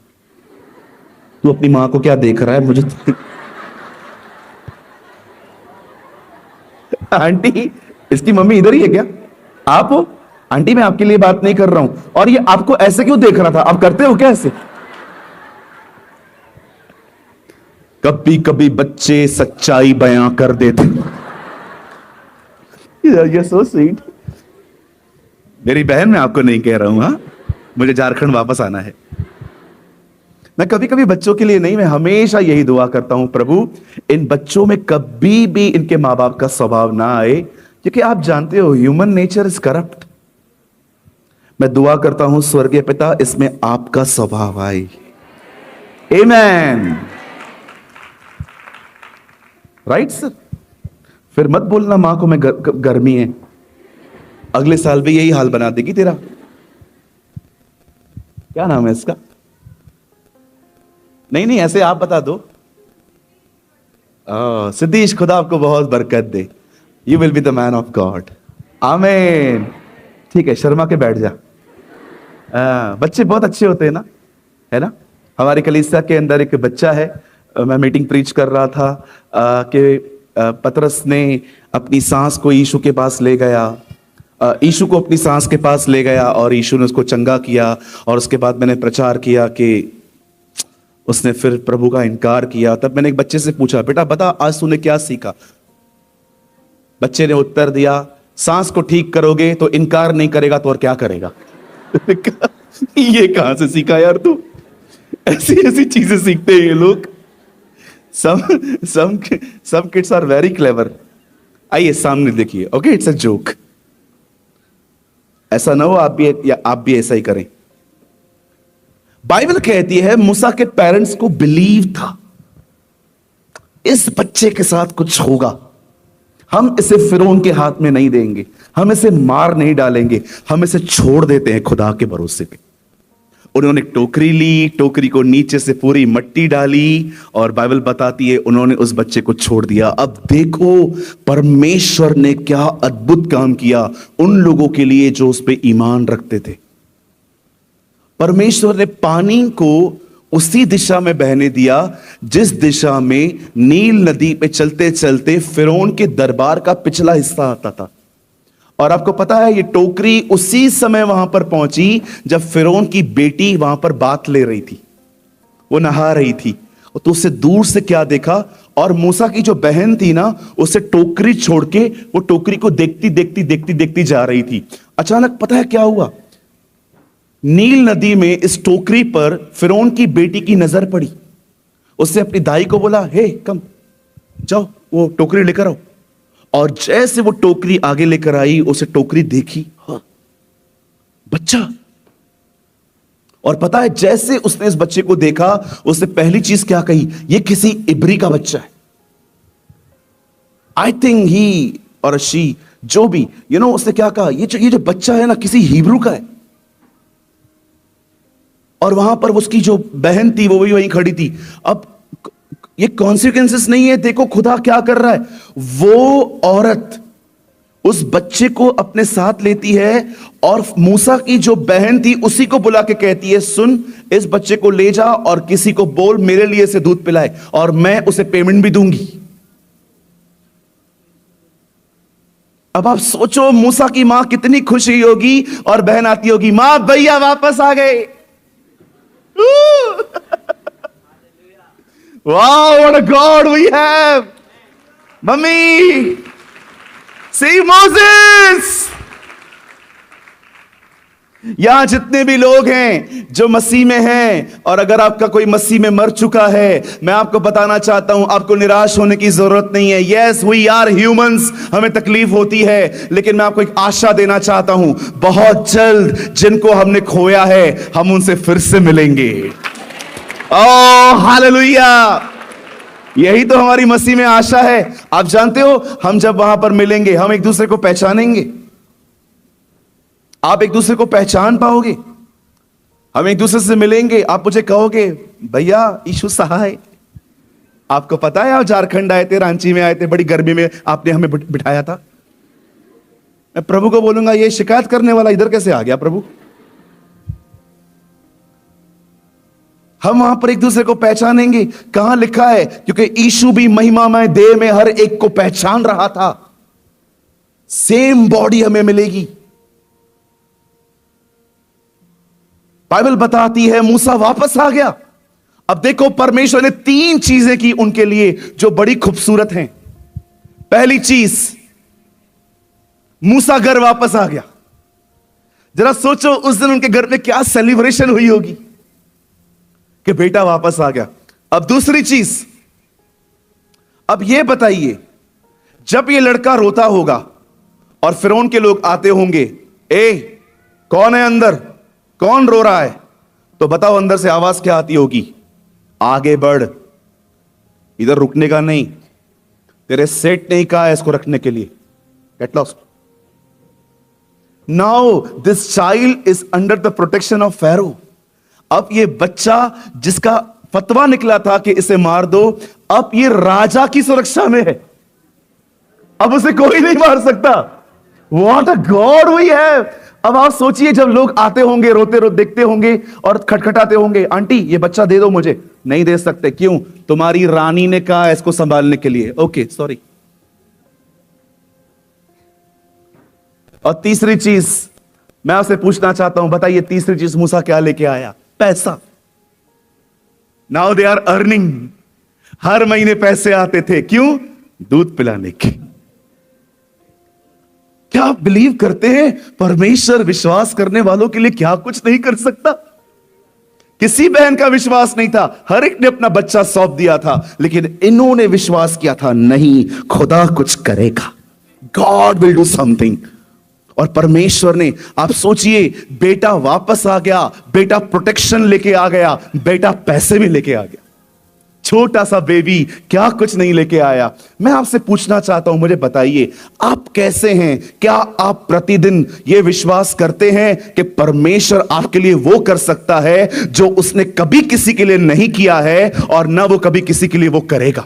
तू अपनी मां को क्या देख रहा है? मुझे आंटी, इसकी मम्मी इधर ही है क्या? आप हो? आंटी मैं आपके लिए बात नहीं कर रहा हूं। और ये आपको ऐसे क्यों देख रहा था? आप करते हो क्या ऐसे? कभी कभी बच्चे सच्चाई बयां कर देते। ये सो स्वीट। मेरी बहन, मैं आपको नहीं कह रहा हूं, हाँ, मुझे झारखंड वापस आना है। मैं कभी कभी बच्चों के लिए नहीं, मैं हमेशा यही दुआ करता हूं, प्रभु इन बच्चों में कभी भी इनके मां बाप का स्वभाव ना आए, क्योंकि आप जानते हो ह्यूमन नेचर इज करप्ट। मैं दुआ करता हूं स्वर्गीय पिता, इसमें आपका स्वभाव आए। आमेन। Right sir? फिर मत बोलना मां को मैं गर्मी है, अगले साल भी यही हाल बना देगी तेरा। क्या नाम है इसका? नहीं नहीं, ऐसे आप बता दो। सिद्धीश, खुदा आपको बहुत बरकत दे। You will be the man of God. आमीन। ठीक है, शर्मा के बैठ जा। बच्चे बहुत अच्छे होते हैं ना, है ना? हमारी कलीसिया के अंदर एक बच्चा है, मैं मीटिंग प्रीच कर रहा था कि पतरस ने अपनी सांस को यीशु के पास ले गया, यीशु को अपनी सांस के पास ले गया और यीशु ने उसको चंगा किया। और उसके बाद मैंने प्रचार किया कि उसने फिर प्रभु का इनकार किया। तब मैंने एक बच्चे से पूछा, बेटा बता आज तूने क्या सीखा? बच्चे ने उत्तर दिया, सांस को ठीक करोगे तो इनकार नहीं करेगा तो और क्या करेगा? ये कहां से सीखा यार तू? ऐसी ऐसी चीजें सीखते हैं ये लोग। some kids are very clever। आइए सामने देखिए। Okay, it's a joke. ऐसा ना हो आप भी ऐसा ही करें। बाइबल कहती है मूसा के पेरेंट्स को बिलीव था इस बच्चे के साथ कुछ होगा, हम इसे फिरौन के हाथ में नहीं देंगे, हम इसे मार नहीं डालेंगे, हम इसे छोड़ देते हैं खुदा के भरोसे पे। उन्होंने टोकरी ली, टोकरी को नीचे से पूरी मिट्टी डाली और बाइबल बताती है उन्होंने उस बच्चे को छोड़ दिया। अब देखो परमेश्वर ने क्या अद्भुत काम किया उन लोगों के लिए जो उस पे ईमान रखते थे। परमेश्वर ने पानी को उसी दिशा में बहने दिया जिस दिशा में नील नदी पे चलते चलते फिरौन के दरबार का पिछला हिस्सा आता था। और आपको पता है ये टोकरी उसी समय वहां पर पहुंची जब फिरौन की बेटी वहां पर बात ले रही थी, वो नहा रही थी। तो उससे दूर से क्या देखा, और मूसा की जो बहन थी ना उसे टोकरी छोड़ के वो टोकरी को देखती देखती देखती देखती जा रही थी। अचानक पता है क्या हुआ, नील नदी में इस टोकरी पर फिरौन की बेटी की नजर पड़ी। उसने अपनी दाई को बोला, हे कम जाओ वो टोकरी लेकर आओ। और जैसे वो टोकरी आगे लेकर आई उसे टोकरी देखी, हाँ बच्चा। और पता है जैसे उसने इस बच्चे को देखा उसने पहली चीज क्या कही, ये किसी इब्री का बच्चा है। आई थिंक ही और शी जो भी उसने क्या कहा, ये जो बच्चा है ना किसी हिब्रू का है। और वहां पर उसकी जो बहन थी वो भी वहीं खड़ी थी। अब ये कॉन्सिक्वेंसेस नहीं है, देखो खुदा क्या कर रहा है। वो औरत उस बच्चे को अपने साथ लेती है और मूसा की जो बहन थी उसी को बुला के कहती है, सुन इस बच्चे को ले जा और किसी को बोल मेरे लिए से दूध पिलाए और मैं उसे पेमेंट भी दूंगी। अब आप सोचो मूसा की मां कितनी खुशी होगी और बहन आती होगी, मां भैया वापस आ गए। Wow, what a God we have! Mummy, see Moses! यहां जितने भी लोग हैं जो मसीह में हैं, और अगर आपका कोई मसीह में मर चुका है, मैं आपको बताना चाहता हूं आपको निराश होने की जरूरत नहीं है। Yes, we are humans, हमें तकलीफ होती है, लेकिन मैं आपको एक आशा देना चाहता हूं, बहुत जल्द जिनको हमने खोया है हम उनसे फिर से मिलेंगे। ओह हालेलुया, यही तो हमारी मसीह में आशा है। आप जानते हो हम जब वहां पर मिलेंगे हम एक दूसरे को पहचानेंगे, आप एक दूसरे को पहचान पाओगे। हम एक दूसरे से मिलेंगे, आप मुझे कहोगे भैया यीशु सहाय, आपको पता है आप झारखंड आए थे, रांची में आए थे, बड़ी गर्मी में आपने हमें बिठाया था। मैं प्रभु को बोलूंगा ये शिकायत करने वाला इधर कैसे आ गया प्रभु। हम वहां पर एक दूसरे को पहचानेंगे। कहां लिखा है, क्योंकि यीशु भी महिमामय देह में हर एक को पहचान रहा था। सेम बॉडी हमें मिलेगी। बाइबल बताती है मूसा वापस आ गया। अब देखो परमेश्वर ने 3 चीजें की उनके लिए जो बड़ी खूबसूरत हैं। पहली चीज, मूसा घर वापस आ गया। जरा सोचो उस दिन उनके घर में क्या सेलिब्रेशन हुई होगी कि बेटा वापस आ गया। अब दूसरी चीज, अब यह बताइए जब ये लड़का रोता होगा और फिरौन के लोग आते होंगे, ए कौन है अंदर, कौन रो रहा है, तो बताओ अंदर से आवाज क्या आती होगी, आगे बढ़, इधर रुकने का नहीं, तेरे सेठ नहीं कहा है इसको रखने के लिए, get lost. Now this child is under the protection of Pharaoh. अब ये बच्चा जिसका फतवा निकला था कि इसे मार दो, अब ये राजा की सुरक्षा में है, अब उसे कोई नहीं मार सकता। What a God we have. अब आप सोचिए जब लोग आते होंगे, रोते रोते देखते होंगे और खटखटाते होंगे, आंटी ये बच्चा दे दो मुझे, नहीं दे सकते, क्यों, तुम्हारी रानी ने कहा इसको संभालने के लिए, ओके सॉरी। और तीसरी चीज मैं आपसे पूछना चाहता हूं, बताइए तीसरी चीज मूसा क्या लेके आया, पैसा। नाउ दे आर अर्निंग, हर महीने पैसे आते थे, क्यों, दूध पिलाने के। क्या आप बिलीव करते हैं परमेश्वर विश्वास करने वालों के लिए क्या कुछ नहीं कर सकता। किसी बहन का विश्वास नहीं था, हर एक ने अपना बच्चा सौंप दिया था, लेकिन इन्होंने विश्वास किया था नहीं खुदा कुछ करेगा, गॉड विल डू समथिंग। और परमेश्वर ने, आप सोचिए बेटा वापस आ गया, बेटा प्रोटेक्शन लेके आ गया, बेटा पैसे भी लेके आ गया। छोटा सा बेबी क्या कुछ नहीं लेके आया। मैं आपसे पूछना चाहता हूं, मुझे बताइए आप कैसे हैं? क्या आप प्रतिदिन यह विश्वास करते हैं कि परमेश्वर आपके लिए वो कर सकता है जो उसने कभी किसी के लिए नहीं किया है और ना वो कभी किसी के लिए वो करेगा?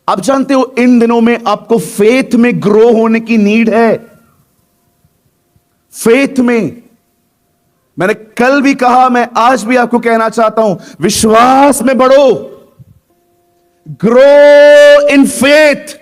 आप जानते हो इन दिनों में आपको फेथ में ग्रो होने की नीड है। फेथ में, मैंने कल भी कहा, मैं आज भी आपको कहना चाहता हूं, विश्वास में बढ़ो। Grow in faith.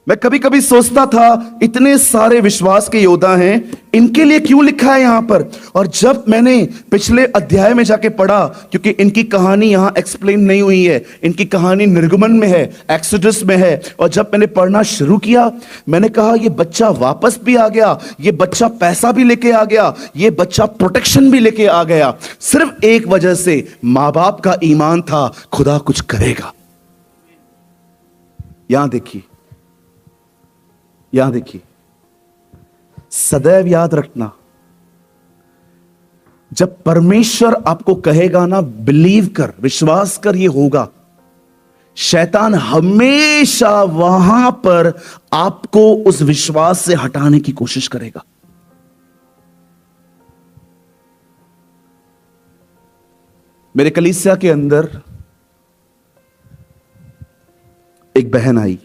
मैं कभी कभी सोचता था इतने सारे विश्वास के योद्धा हैं, इनके लिए क्यों लिखा है यहां पर? और जब मैंने पिछले अध्याय में जाके पढ़ा, क्योंकि इनकी कहानी यहां एक्सप्लेन नहीं हुई है, इनकी कहानी निर्गमन में है, एक्सोडस में है, और जब मैंने पढ़ना शुरू किया, मैंने कहा यह बच्चा वापस भी आ गया, यह बच्चा पैसा भी लेके आ गया, यह बच्चा प्रोटेक्शन भी लेके आ गया, सिर्फ एक वजह से, मां बाप का ईमान था खुदा कुछ करेगा। यहां देखिए, यहां देखिए, सदैव याद रखना, जब परमेश्वर आपको कहेगा ना, बिलीव कर, विश्वास कर, ये होगा, शैतान हमेशा वहां पर आपको उस विश्वास से हटाने की कोशिश करेगा। मेरे कलीसिया के अंदर एक बहन आई,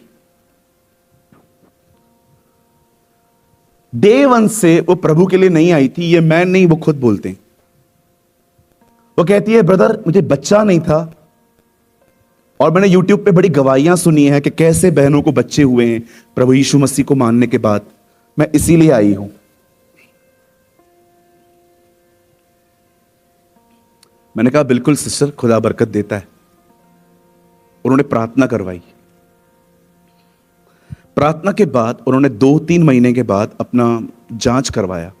डे वन से वो प्रभु के लिए नहीं आई थी, ये मैं नहीं, वो खुद बोलते हैं। वो कहती है, ब्रदर मुझे बच्चा नहीं था, और मैंने यूट्यूब पे बड़ी गवाहियां सुनी है कि कैसे बहनों को बच्चे हुए हैं प्रभु यीशु मसीह को मानने के बाद, मैं इसीलिए आई हूं। मैंने कहा बिल्कुल सिस्टर, खुदा बरकत देता है। उन्होंने प्रार्थना करवाई। प्रार्थना के बाद उन्होंने 2-3 महीने के बाद अपना जांच करवाया,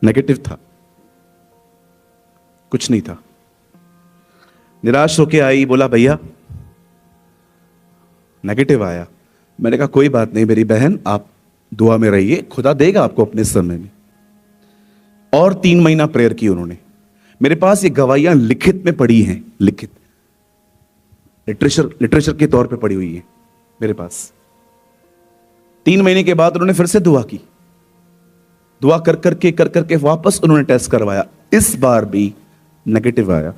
नेगेटिव था, कुछ नहीं था। निराश होके आई, बोला भैया नेगेटिव आया। मैंने कहा कोई बात नहीं मेरी बहन, आप दुआ में रहिए, खुदा देगा आपको अपने समय में। और 3 महीना प्रेयर की उन्होंने। मेरे पास ये गवाहियां लिखित में पड़ी हैं, लिखित लिटरेचर के तौर पे पड़ी हुई है मेरे पास। 3 महीने के बाद उन्होंने फिर से दुआ की, दुआ कर करके वापस उन्होंने टेस्ट करवाया, इस बार भी नेगेटिव आया।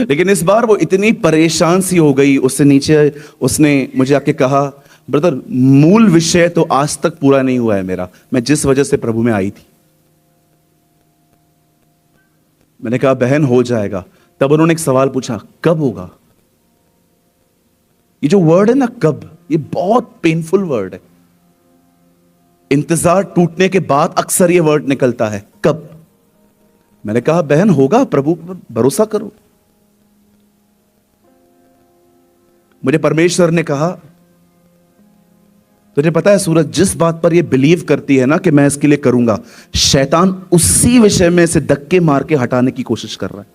लेकिन इस बार वो इतनी परेशान सी हो गई, उससे नीचे उसने मुझे आके कहा, ब्रदर मूल विषय तो आज तक पूरा नहीं हुआ है मेरा, मैं जिस वजह से प्रभु में आई थी। मैंने कहा बहन हो जाएगा। तब उन्होंने एक सवाल पूछा, कब होगा? ये जो वर्ड है ना कब, ये बहुत पेनफुल वर्ड है। इंतजार टूटने के बाद अक्सर ये वर्ड निकलता है, कब। मैंने कहा बहन होगा, प्रभु पर भरोसा करो। मुझे परमेश्वर ने कहा, तुझे पता है सूरज, जिस बात पर ये बिलीव करती है ना कि मैं इसके लिए करूंगा, शैतान उसी विषय में से धक्के मार के हटाने की कोशिश कर रहा है।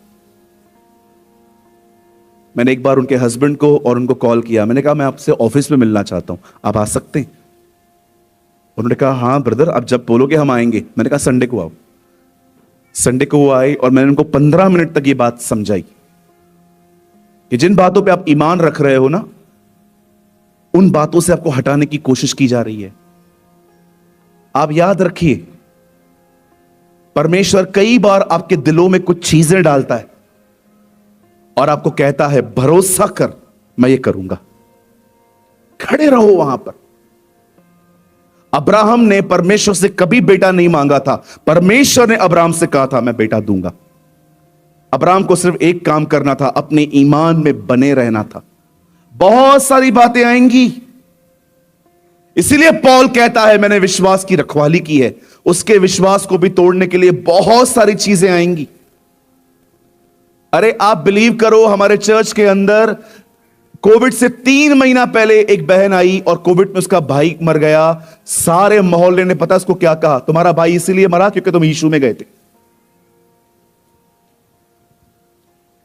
मैंने एक बार उनके हस्बैंड को और उनको कॉल किया, मैंने कहा मैं आपसे ऑफिस में मिलना चाहता हूं, आप आ सकते हैं? उन्होंने कहा हाँ ब्रदर, आप जब बोलोगे हम आएंगे। मैंने कहा संडे को आओ। संडे को वो आए और मैंने उनको 15 मिनट तक ये बात समझाई कि जिन बातों पे आप ईमान रख रहे हो ना, उन बातों से आपको हटाने की कोशिश की जा रही है। आप याद रखिए, परमेश्वर कई बार आपके दिलों में कुछ चीजें डालता है और आपको कहता है भरोसा कर, मैं ये करूंगा। खड़े रहो वहां पर। अब्राहम ने परमेश्वर से कभी बेटा नहीं मांगा था, परमेश्वर ने अब्राहम से कहा था मैं बेटा दूंगा। अब्राहम को सिर्फ एक काम करना था, अपने ईमान में बने रहना था। बहुत सारी बातें आएंगी, इसीलिए पौल कहता है मैंने विश्वास की रखवाली की है। उसके विश्वास को भी तोड़ने के लिए बहुत सारी चीजें आएंगी। अरे आप बिलीव करो, हमारे चर्च के अंदर कोविड से 3 महीना पहले एक बहन आई और कोविड में उसका भाई मर गया। सारे मोहल्ले ने पता उसको क्या कहा, तुम्हारा भाई इसीलिए मरा क्योंकि तुम यीशु में गए थे।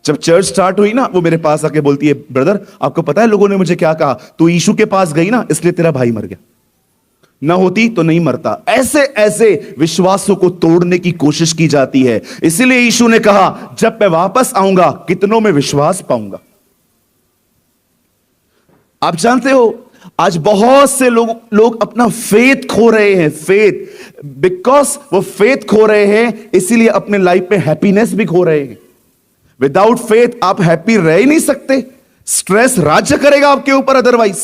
जब चर्च स्टार्ट हुई ना, वो मेरे पास आके बोलती है ब्रदर आपको पता है लोगों ने मुझे क्या कहा, तू यीशु के पास गई ना इसलिए तेरा भाई मर गया। ना होती तो नहीं मरता। ऐसे ऐसे विश्वासों को तोड़ने की कोशिश की जाती है। इसीलिए यीशु ने कहा, जब मैं वापस आऊंगा कितनों में विश्वास पाऊंगा। आप जानते हो, आज बहुत से लोग अपना फेथ खो रहे हैं। फेथ, बिकॉज वो फेथ खो रहे हैं, इसीलिए अपने लाइफ में हैप्पीनेस भी खो रहे हैं। विदाउट फेथ आप हैप्पी रह ही नहीं सकते। स्ट्रेस राज्य करेगा आपके ऊपर अदरवाइज।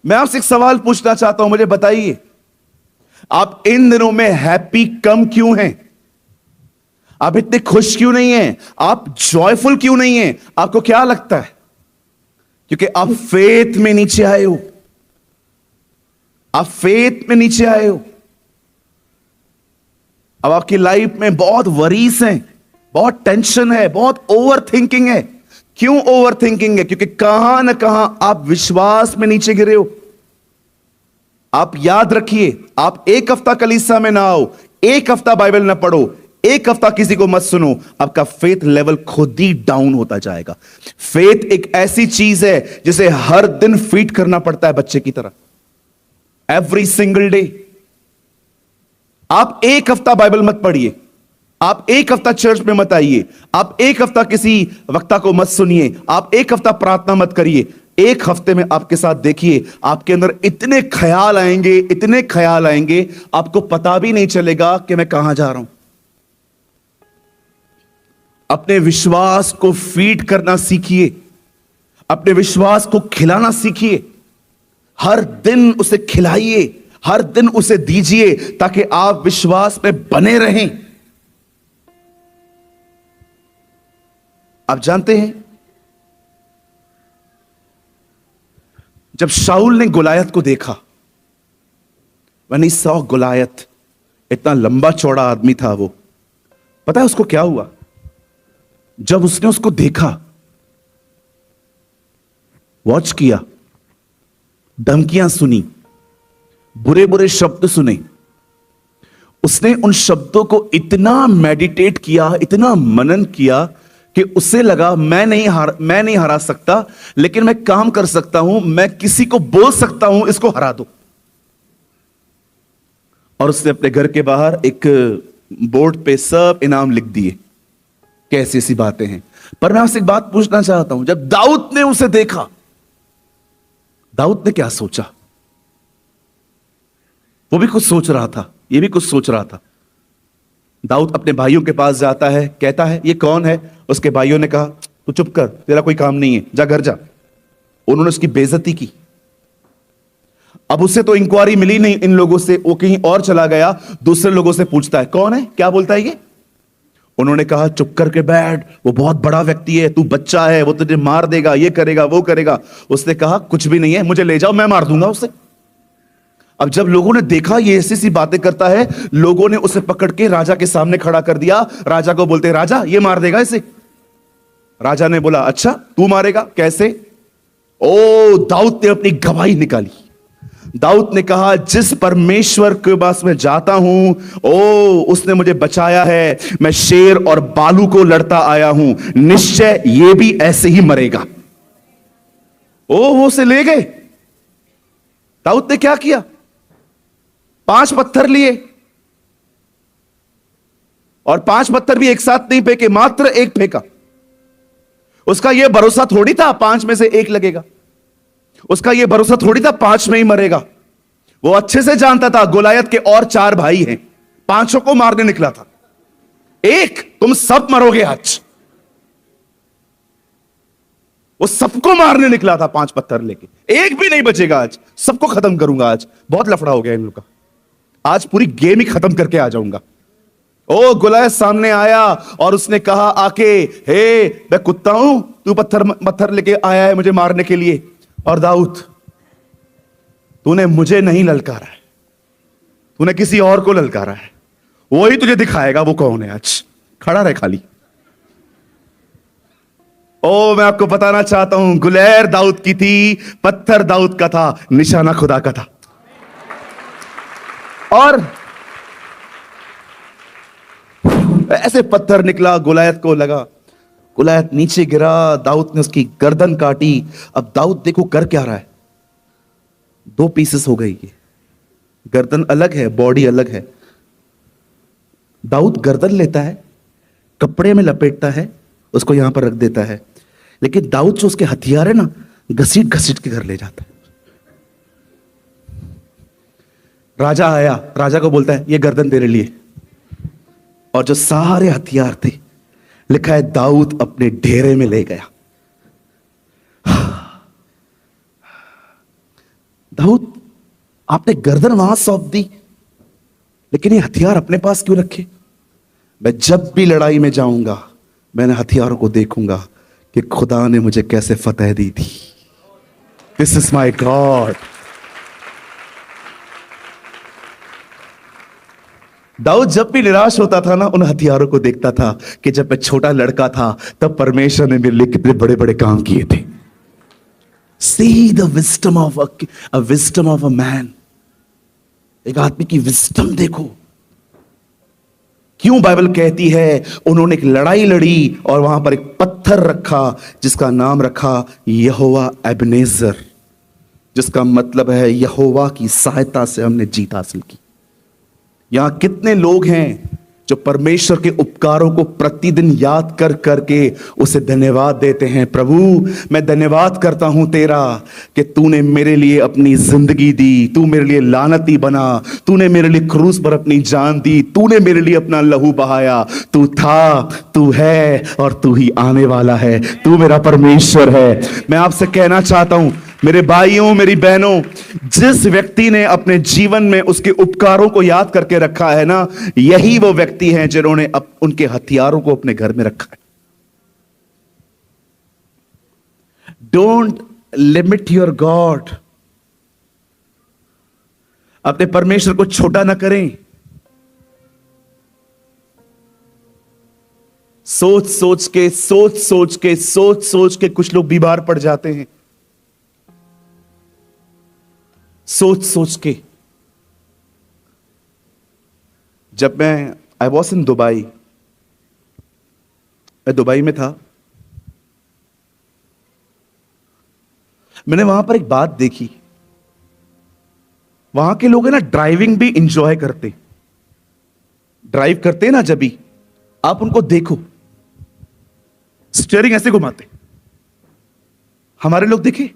मैं आपसे एक सवाल पूछना चाहता हूं, मुझे बताइए, आप इन दिनों में हैप्पी कम क्यों हैं? आप इतने खुश क्यों नहीं हैं? आप जॉयफुल क्यों नहीं हैं? आपको क्या लगता है? क्योंकि आप फेथ में नीचे आए हो। आप फेथ में नीचे आए हो। अब आपकी लाइफ में बहुत वरीज हैं, बहुत टेंशन है, बहुत ओवर थिंकिंग है। क्यों ओवर थिंकिंग है? क्योंकि कहां ना कहां आप विश्वास में नीचे गिरे हो। आप याद रखिए, आप एक हफ्ता कलीसिया में ना आओ, एक हफ्ता बाइबल ना पढ़ो, एक हफ्ता किसी को मत सुनो, आपका फेथ लेवल खुद ही डाउन होता जाएगा। फेथ एक ऐसी चीज है जिसे हर दिन फीड करना पड़ता है बच्चे की तरह, एवरी सिंगल डे। आप एक हफ्ता बाइबल मत पढ़िए, आप एक हफ्ता चर्च में मत आइए, आप एक हफ्ता किसी वक्ता को मत सुनिए, आप एक हफ्ता प्रार्थना मत करिए। एक हफ्ते में आपके साथ देखिए, आपके अंदर इतने ख्याल आएंगे, इतने ख्याल आएंगे, आपको पता भी नहीं चलेगा कि मैं कहां जा रहा हूं। अपने विश्वास को फीड करना सीखिए, अपने विश्वास को खिलाना सीखिए। हर दिन उसे खिलाइए, हर दिन उसे दीजिए, ताकि आप विश्वास में बने रहें। आप जानते हैं, जब शाऊल ने गोलायत को देखा, when he saw गोलायत, इतना लंबा चौड़ा आदमी था वो, पता है उसको क्या हुआ? जब उसने उसको देखा, वॉच किया, धमकियां सुनी, बुरे बुरे शब्द सुने, उसने उन शब्दों को इतना मेडिटेट किया, इतना मनन किया कि उसे लगा मैं नहीं हरा सकता, लेकिन मैं काम कर सकता हूं, मैं किसी को बोल सकता हूं इसको हरा दो। और उसने अपने घर के बाहर एक बोर्ड पे सब इनाम लिख दिए। कैसी ऐसी बातें हैं। पर मैं आपसे एक बात पूछना चाहता हूं, जब दाऊद ने उसे देखा, दाऊद ने क्या सोचा? वो भी कुछ सोच रहा था, ये भी कुछ सोच रहा था। दाऊद अपने भाइयों के पास जाता है, कहता है ये कौन है? उसके भाइयों ने कहा तू चुप कर, तेरा कोई काम नहीं है, जा घर जा। उन्होंने उसकी बेइज्जती की। अब उसे तो इंक्वायरी मिली नहीं इन लोगों से, वो कहीं और चला गया, दूसरे लोगों से पूछता है कौन है, क्या बोलता है ये? उन्होंने कहा चुप करके बैठ, वो बहुत बड़ा व्यक्ति है, तू बच्चा है, वो तुझे मार देगा, ये करेगा वो करेगा। उसने कहा कुछ भी नहीं है, मुझे ले जाओ, मैं मार दूंगा उसे। अब जब लोगों ने देखा ये ऐसी सी बातें करता है, लोगों ने उसे पकड़ के राजा के सामने खड़ा कर दिया। राजा को बोलते राजा ये मार देगा इसे। राजा ने बोला अच्छा तू मारेगा, कैसे? ओ, दाऊद ने अपनी गवाही निकाली। दाऊद ने कहा जिस परमेश्वर के पास मैं जाता हूं, ओ उसने मुझे बचाया है, मैं शेर और बालू को लड़ता आया हूं, निश्चय ये भी ऐसे ही मरेगा। ओ, वो उसे ले गए। दाऊद ने क्या किया? 5 पत्थर लिए, और 5 पत्थर भी एक साथ नहीं फेंके, मात्र एक फेंका। उसका यह भरोसा थोड़ी था 5 में से 1 लगेगा, उसका यह भरोसा थोड़ी था 5 में ही मरेगा। वो अच्छे से जानता था गोलायत के और 4 भाई हैं, 5 को मारने निकला था। एक, तुम सब मरोगे आज। वो सबको मारने निकला था 5 पत्थर लेके, एक भी नहीं बचेगा आज, सबको खत्म करूंगा आज। बहुत लफड़ा हो गया इन लोग का, आज पूरी गेम ही खत्म करके आ जाऊंगा। ओ, गोलायत सामने आया और उसने कहा आके, हे मैं कुत्ता हूं, तू पत्थर लेके आया है मुझे मारने के लिए। और दाऊद, तूने मुझे नहीं ललकारा है, तूने किसी और को ललकारा है, वही तुझे दिखाएगा वो कौन है। आज खड़ा रहे खाली। ओ, मैं आपको बताना चाहता हूं, गुलैर दाऊद की थी, पत्थर दाऊद का था, निशाना खुदा का था। और ऐसे पत्थर निकला, गोलायत को लगा, गोलियत नीचे गिरा, दाऊद ने उसकी गर्दन काटी। अब दाऊद देखो कर क्या रहा है, दो पीसेस हो गई, ये गर्दन अलग है, बॉडी अलग है। दाऊद गर्दन लेता है, कपड़े में लपेटता है, उसको यहां पर रख देता है, लेकिन दाऊद जो उसके हथियार है ना, घसीट घसीट के घर ले जाता है। राजा आया, राजा को बोलता है ये गर्दन तेरे लिए, और जो सारे हथियार थे, लिखा है दाऊद अपने डेरे में ले गया। दाऊद, आपने गर्दन वहां सौंप दी, लेकिन ये हथियार अपने पास क्यों रखे? मैं जब भी लड़ाई में जाऊंगा, मैंने हथियारों को देखूंगा कि खुदा ने मुझे कैसे फतेह दी थी। This is my God. Daud जब भी निराश होता था ना, उन हथियारों को देखता था कि जब मैं छोटा लड़का था तब परमेश्वर ने मेरे लिए कितने बड़े बड़े काम किए थे। See the wisdom of a wisdom of a man. एक आदमी की विस्डम देखो। क्यों बाइबल कहती है उन्होंने एक लड़ाई लड़ी और वहां पर एक पत्थर रखा जिसका नाम रखा यहोवा एबनेजर, जिसका मतलब है यहोवा की सहायता से हमने जीत हासिल की। यहां कितने लोग हैं जो परमेश्वर के उपकारों को प्रतिदिन याद कर करके उसे धन्यवाद देते हैं। प्रभु, मैं धन्यवाद करता हूं तेरा कि तूने मेरे लिए अपनी जिंदगी दी, तू मेरे लिए लानती बना, तूने मेरे लिए क्रूस पर अपनी जान दी, तूने मेरे लिए अपना लहू बहाया। तू था, तू है और तू ही आने वाला है। तू मेरा परमेश्वर है। मैं आपसे कहना चाहता हूं मेरे भाइयों, मेरी बहनों, जिस व्यक्ति ने अपने जीवन में उसके उपकारों को याद करके रखा है ना, यही वो व्यक्ति हैं जिन्होंने उनके हथियारों को अपने घर में रखा है। Don't limit your God. अपने परमेश्वर को छोटा ना करें। सोच सोच के कुछ लोग बीमार पड़ जाते हैं। सोच के। जब आई वॉज इन दुबई, मैं दुबई में था, मैंने वहां पर एक बात देखी। वहां के लोग है ना, ड्राइविंग भी इंजॉय करते। ड्राइव करते हैं ना, जब भी आप उनको देखो, स्टीयरिंग ऐसे घुमाते। हमारे लोग देखे,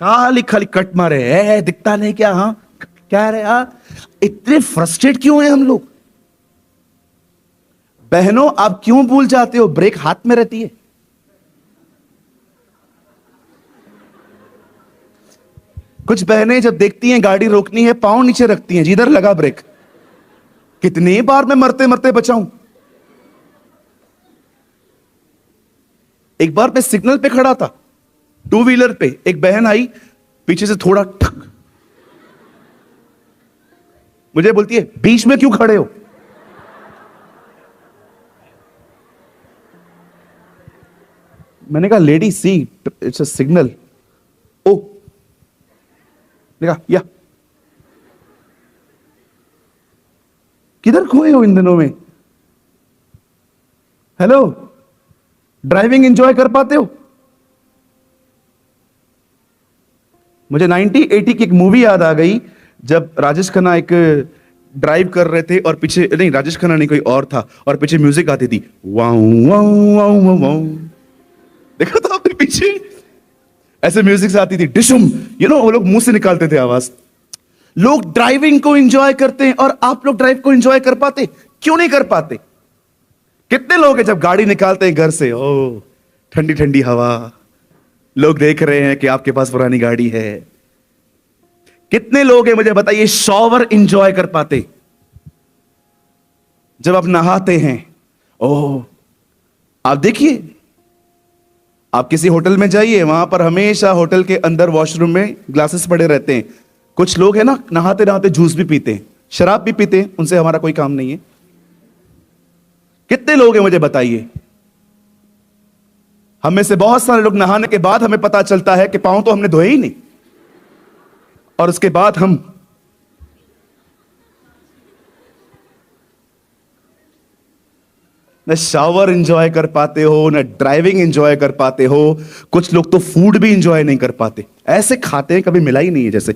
खाली खाली कट मारे, दिखता नहीं क्या? हाँ, क्या रे? इतने फ्रस्ट्रेट क्यों हैं हम लोग? बहनों, आप क्यों भूल जाते हो ब्रेक हाथ में रहती है? कुछ बहनें जब देखती हैं गाड़ी रोकनी है, पांव नीचे रखती हैं, जिधर लगा ब्रेक। कितनी बार मैं मरते मरते बचाऊं। एक बार मैं सिग्नल पे खड़ा था, टू व्हीलर पे, एक बहन आई पीछे से, थोड़ा ठक, मुझे बोलती है बीच में क्यों खड़े हो? मैंने कहा lady see, it's a signal. ओ, देखा या किधर खोए हो इन दिनों में? हेलो, ड्राइविंग एंजॉय कर पाते हो? मुझे 1980 की एक मूवी याद आ गई, जब राजेश खन्ना एक ड्राइव कर रहे थे और पीछे, नहीं राजेश खन्ना नहीं, कोई और था, और पीछे म्यूजिक आती थी, वाऊ वाऊ वाऊ वाऊ। देखा था आपने? पीछे ऐसे म्यूजिक से आती थी, डिशुम, वो लोग मुंह से निकालते थे आवाज। लोग ड्राइविंग को एंजॉय करते हैं, और आप लोग ड्राइव को एंजॉय कर पाते? क्यों नहीं कर पाते? कितने लोग हैं जब गाड़ी निकालते हैं घर से, ओ ठंडी ठंडी हवा, लोग देख रहे हैं कि आपके पास पुरानी गाड़ी है। कितने लोग हैं मुझे बताइए शॉवर एंजॉय कर पाते? जब आप नहाते हैं, ओह, आप देखिए, आप किसी होटल में जाइए, वहां पर हमेशा होटल के अंदर वॉशरूम में ग्लासेस पड़े रहते हैं। कुछ लोग हैं ना, नहाते नहाते जूस भी पीते हैं, शराब भी पीते हैं, उनसे हमारा कोई काम नहीं है। कितने लोग हैं मुझे बताइए? हम में से बहुत सारे लोग नहाने के बाद हमें पता चलता है कि पांव तो हमने धोए ही नहीं, और उसके बाद हम न शावर एंजॉय कर पाते हो, न ड्राइविंग एंजॉय कर पाते हो। कुछ लोग तो फूड भी एंजॉय नहीं कर पाते, ऐसे खाते हैं कभी मिला ही नहीं है जैसे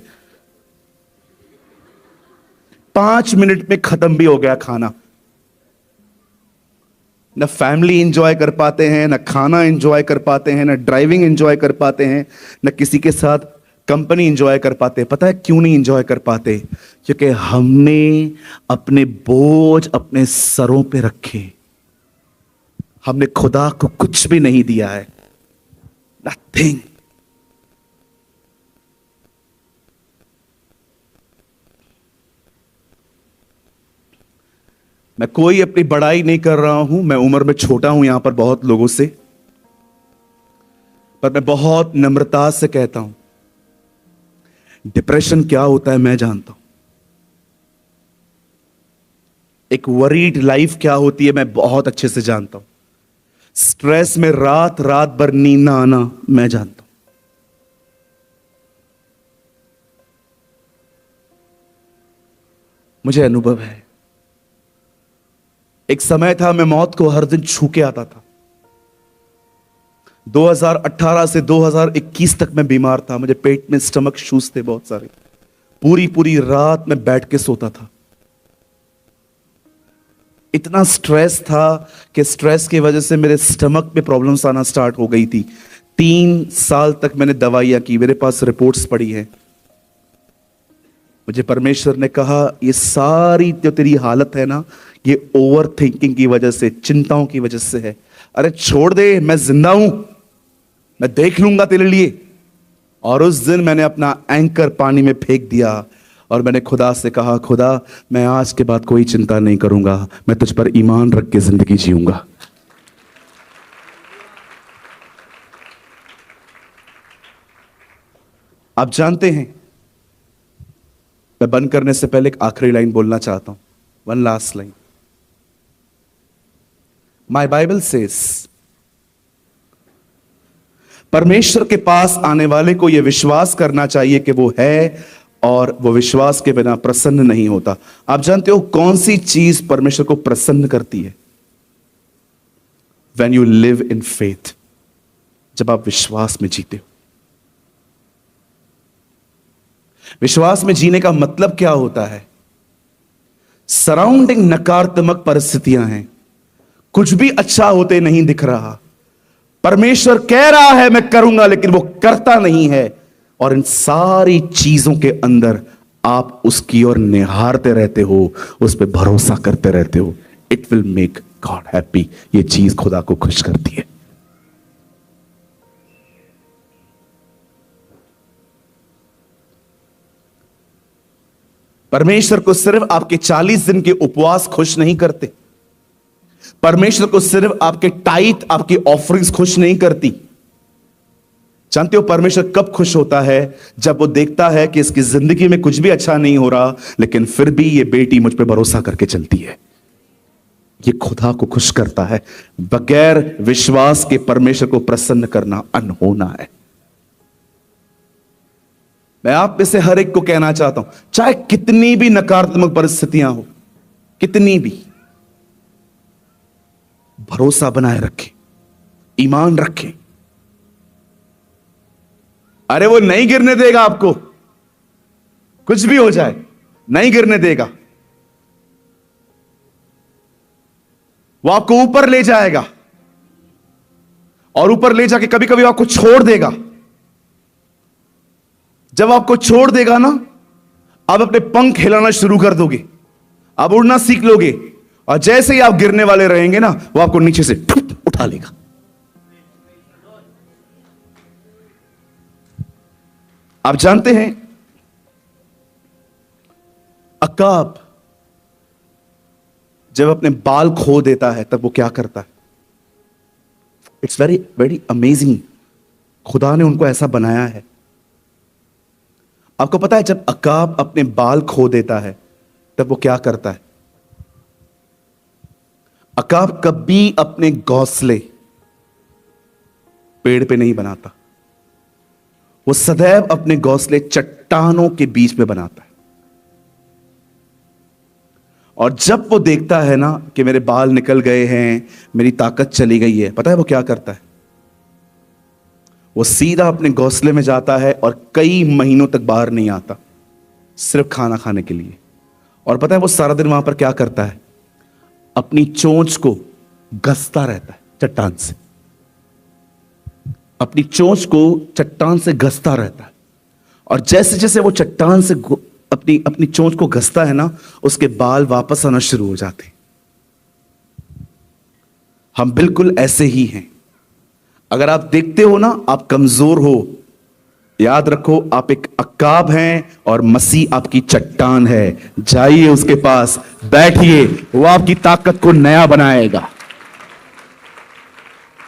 5 मिनट में खत्म भी हो गया खाना। न फैमिली एंजॉय कर पाते हैं, न खाना एंजॉय कर पाते हैं, न ड्राइविंग एंजॉय कर पाते हैं, न किसी के साथ कंपनी एंजॉय कर पाते हैं। पता है क्यों नहीं एंजॉय कर पाते? क्योंकि हमने अपने बोझ अपने सरों पे रखे। हमने खुदा को कुछ भी नहीं दिया है, नथिंग। मैं कोई अपनी बड़ाई नहीं कर रहा हूं, मैं उम्र में छोटा हूं यहां पर बहुत लोगों से, पर मैं बहुत नम्रता से कहता हूं, डिप्रेशन क्या होता है मैं जानता हूं। एक वरीड लाइफ क्या होती है मैं बहुत अच्छे से जानता हूं। स्ट्रेस में रात रात भर नींद ना आना मैं जानता हूं। मुझे अनुभव है। एक समय था मैं मौत को हर दिन छू के आता था। 2018 से 2021 तक मैं बीमार था। मुझे पेट में स्टमक इश्यूज थे बहुत सारे। पूरी पूरी रात मैं बैठ के सोता था। इतना स्ट्रेस था कि स्ट्रेस की वजह से मेरे स्टमक में प्रॉब्लम्स आना स्टार्ट हो गई थी। 3 साल तक मैंने दवाइयां की, मेरे पास रिपोर्ट्स पड़ी हैं। मुझे परमेश्वर ने कहा ये सारी जो तेरी हालत है ना, ये ओवर थिंकिंग की वजह से, चिंताओं की वजह से है। अरे छोड़ दे, मैं जिंदा हूं, मैं देख लूंगा तेरे लिए। और उस दिन मैंने अपना एंकर पानी में फेंक दिया और मैंने खुदा से कहा, खुदा मैं आज के बाद कोई चिंता नहीं करूंगा, मैं तुझ पर ईमान रख के जिंदगी जीऊंगा। आप जानते हैं, मैं बंद करने से पहले एक आखिरी लाइन बोलना चाहता हूं, वन लास्ट लाइन। माई बाइबल सेज, परमेश्वर के पास आने वाले को यह विश्वास करना चाहिए कि वो है और वो विश्वास के बिना प्रसन्न नहीं होता। आप जानते हो कौन सी चीज परमेश्वर को प्रसन्न करती है? When you live in faith, जब आप विश्वास में जीते हो। विश्वास में जीने का मतलब क्या होता है? सराउंडिंग नकारात्मक परिस्थितियां हैं, कुछ भी अच्छा होते नहीं दिख रहा। परमेश्वर कह रहा है मैं करूंगा, लेकिन वो करता नहीं है। और इन सारी चीजों के अंदर आप उसकी ओर निहारते रहते हो, उस पर भरोसा करते रहते हो। It will make God happy. ये चीज खुदा को खुश करती है। परमेश्वर को सिर्फ आपके 40 दिन के उपवास खुश नहीं करते। परमेश्वर को सिर्फ आपके टाइट, आपकी ऑफरिंग्स खुश नहीं करती। जानते हो परमेश्वर कब खुश होता है? जब वो देखता है कि इसकी जिंदगी में कुछ भी अच्छा नहीं हो रहा, लेकिन फिर भी ये बेटी मुझ पे भरोसा करके चलती है। ये खुदा को खुश करता है। बगैर विश्वास के परमेश्वर को प्रसन्न करना अनहोना है। मैं आप में से हर एक को कहना चाहता हूं, चाहे कितनी भी नकारात्मक परिस्थितियां हो, कितनी भी, भरोसा बनाए रखें, ईमान रखें। अरे वो नहीं गिरने देगा आपको, कुछ भी हो जाए नहीं गिरने देगा। वो आपको ऊपर ले जाएगा और ऊपर ले जाके कभी कभी आपको छोड़ देगा। जब आपको छोड़ देगा ना, आप अपने पंख हिलाना शुरू कर दोगे, आप उड़ना सीख लोगे। और जैसे ही आप गिरने वाले रहेंगे ना, वो आपको नीचे से उठा लेगा। आप जानते हैं अकाब जब अपने बाल खो देता है तब वो क्या करता है? It's very very amazing. खुदा ने उनको ऐसा बनाया है। आपको पता है जब अकाब अपने बाल खो देता है तब वो क्या करता है? अकाब कभी अपने घोंसले पेड़ पे नहीं बनाता। वो सदैव अपने घोंसले चट्टानों के बीच में बनाता है। और जब वो देखता है ना कि मेरे बाल निकल गए हैं, मेरी ताकत चली गई है, पता है वो क्या करता है? वो सीधा अपने घोंसले में जाता है और कई महीनों तक बाहर नहीं आता, सिर्फ खाना खाने के लिए। और पता है वो सारा दिन वहां पर क्या करता है? अपनी चोंच को घसता रहता है चट्टान से, अपनी चोंच को चट्टान से घसता रहता है। और जैसे जैसे वो चट्टान से अपनी अपनी चोंच को घसता है ना, उसके बाल वापस आना शुरू हो जाते हैं। हम बिल्कुल ऐसे ही हैं। अगर आप देखते हो ना आप कमजोर हो, याद रखो आप एक अक्काब हैं और मसीह आपकी चट्टान है। जाइए उसके पास, बैठिए, वो आपकी ताकत को नया बनाएगा।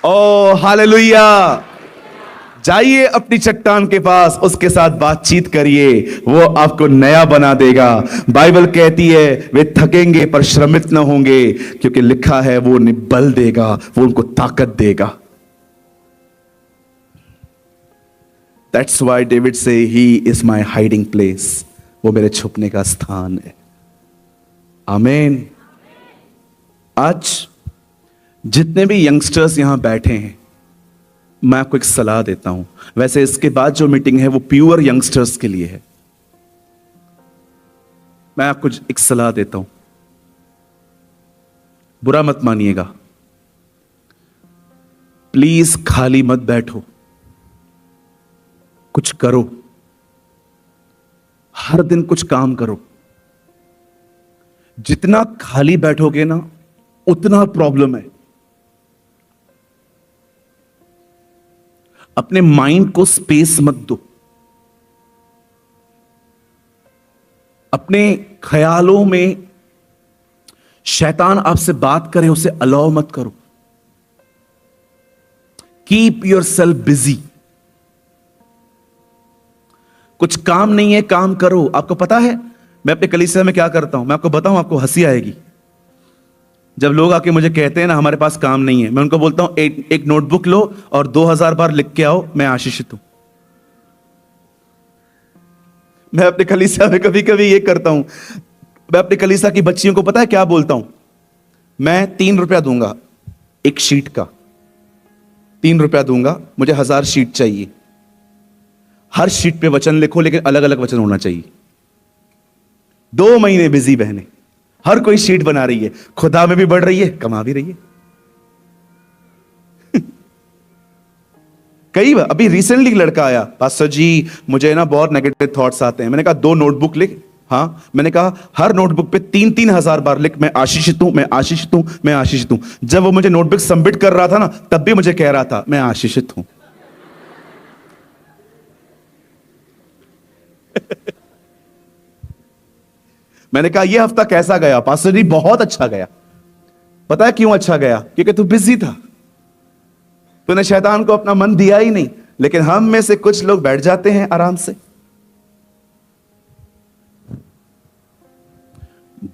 ओ हालेलुया! जाइए अपनी चट्टान के पास, उसके साथ बातचीत करिए, वो आपको नया बना देगा। बाइबल कहती है वे थकेंगे पर श्रमित न होंगे, क्योंकि लिखा है वो उन्हें बल देगा, वो उनको ताकत देगा। That's why David say he is my hiding place. वो मेरे छुपने का स्थान है। आमीन। आज जितने भी यंगस्टर्स यहां बैठे हैं, मैं आपको एक सलाह देता हूं। वैसे इसके बाद जो मीटिंग है वो प्योर यंगस्टर्स के लिए है। मैं आपको एक सलाह देता हूं, बुरा मत मानिएगा। प्लीज खाली मत बैठो, कुछ करो, हर दिन कुछ काम करो। जितना खाली बैठोगे ना उतना प्रॉब्लम है। अपने माइंड को स्पेस मत दो, अपने ख्यालों में शैतान आपसे बात करे उसे अलाउ मत करो। Keep yourself busy. कुछ काम नहीं है, काम करो। आपको पता है मैं अपने कलीसिया में क्या करता हूं? मैं आपको बताऊं, आपको हंसी आएगी। जब लोग आके मुझे कहते हैं ना हमारे पास काम नहीं है, मैं उनको बोलता हूं एक नोटबुक लो और 2000 बार लिख के आओ, मैं आशीषित हूं। मैं अपने कलीसिया में कभी कभी ये करता हूं। मैं अपने कलीसिया की बच्चियों को पता है क्या बोलता हूं? मैं 3 रुपया दूंगा एक शीट का, 3 रुपया दूंगा, मुझे 1000 शीट चाहिए। हर शीट पे वचन लिखो, लेकिन अलग अलग वचन होना चाहिए। 2 महीने बिजी बहने, हर कोई शीट बना रही है, खुदा में भी बढ़ रही है, कमा भी रही है। कई बार अभी रिसेंटली लड़का आया, पास्टर जी मुझे ना बहुत नेगेटिव थॉट्स आते हैं। मैंने कहा 2 नोटबुक लिख। हाँ, मैंने कहा हर नोटबुक पे 3-3 हजार बार लिख, मैं आशीषित हूं, मैं आशीषित हूं, मैं आशीषित हूं। जब वो मुझे नोटबुक सबमिट कर रहा था ना, तब भी मुझे कह रहा था मैं आशीषित हूं। मैंने कहा ये हफ्ता कैसा गया? पास्टर जी बहुत अच्छा गया। पता है क्यों अच्छा गया? क्योंकि तू बिजी था, तूने शैतान को अपना मन दिया ही नहीं। लेकिन हम में से कुछ लोग बैठ जाते हैं आराम से।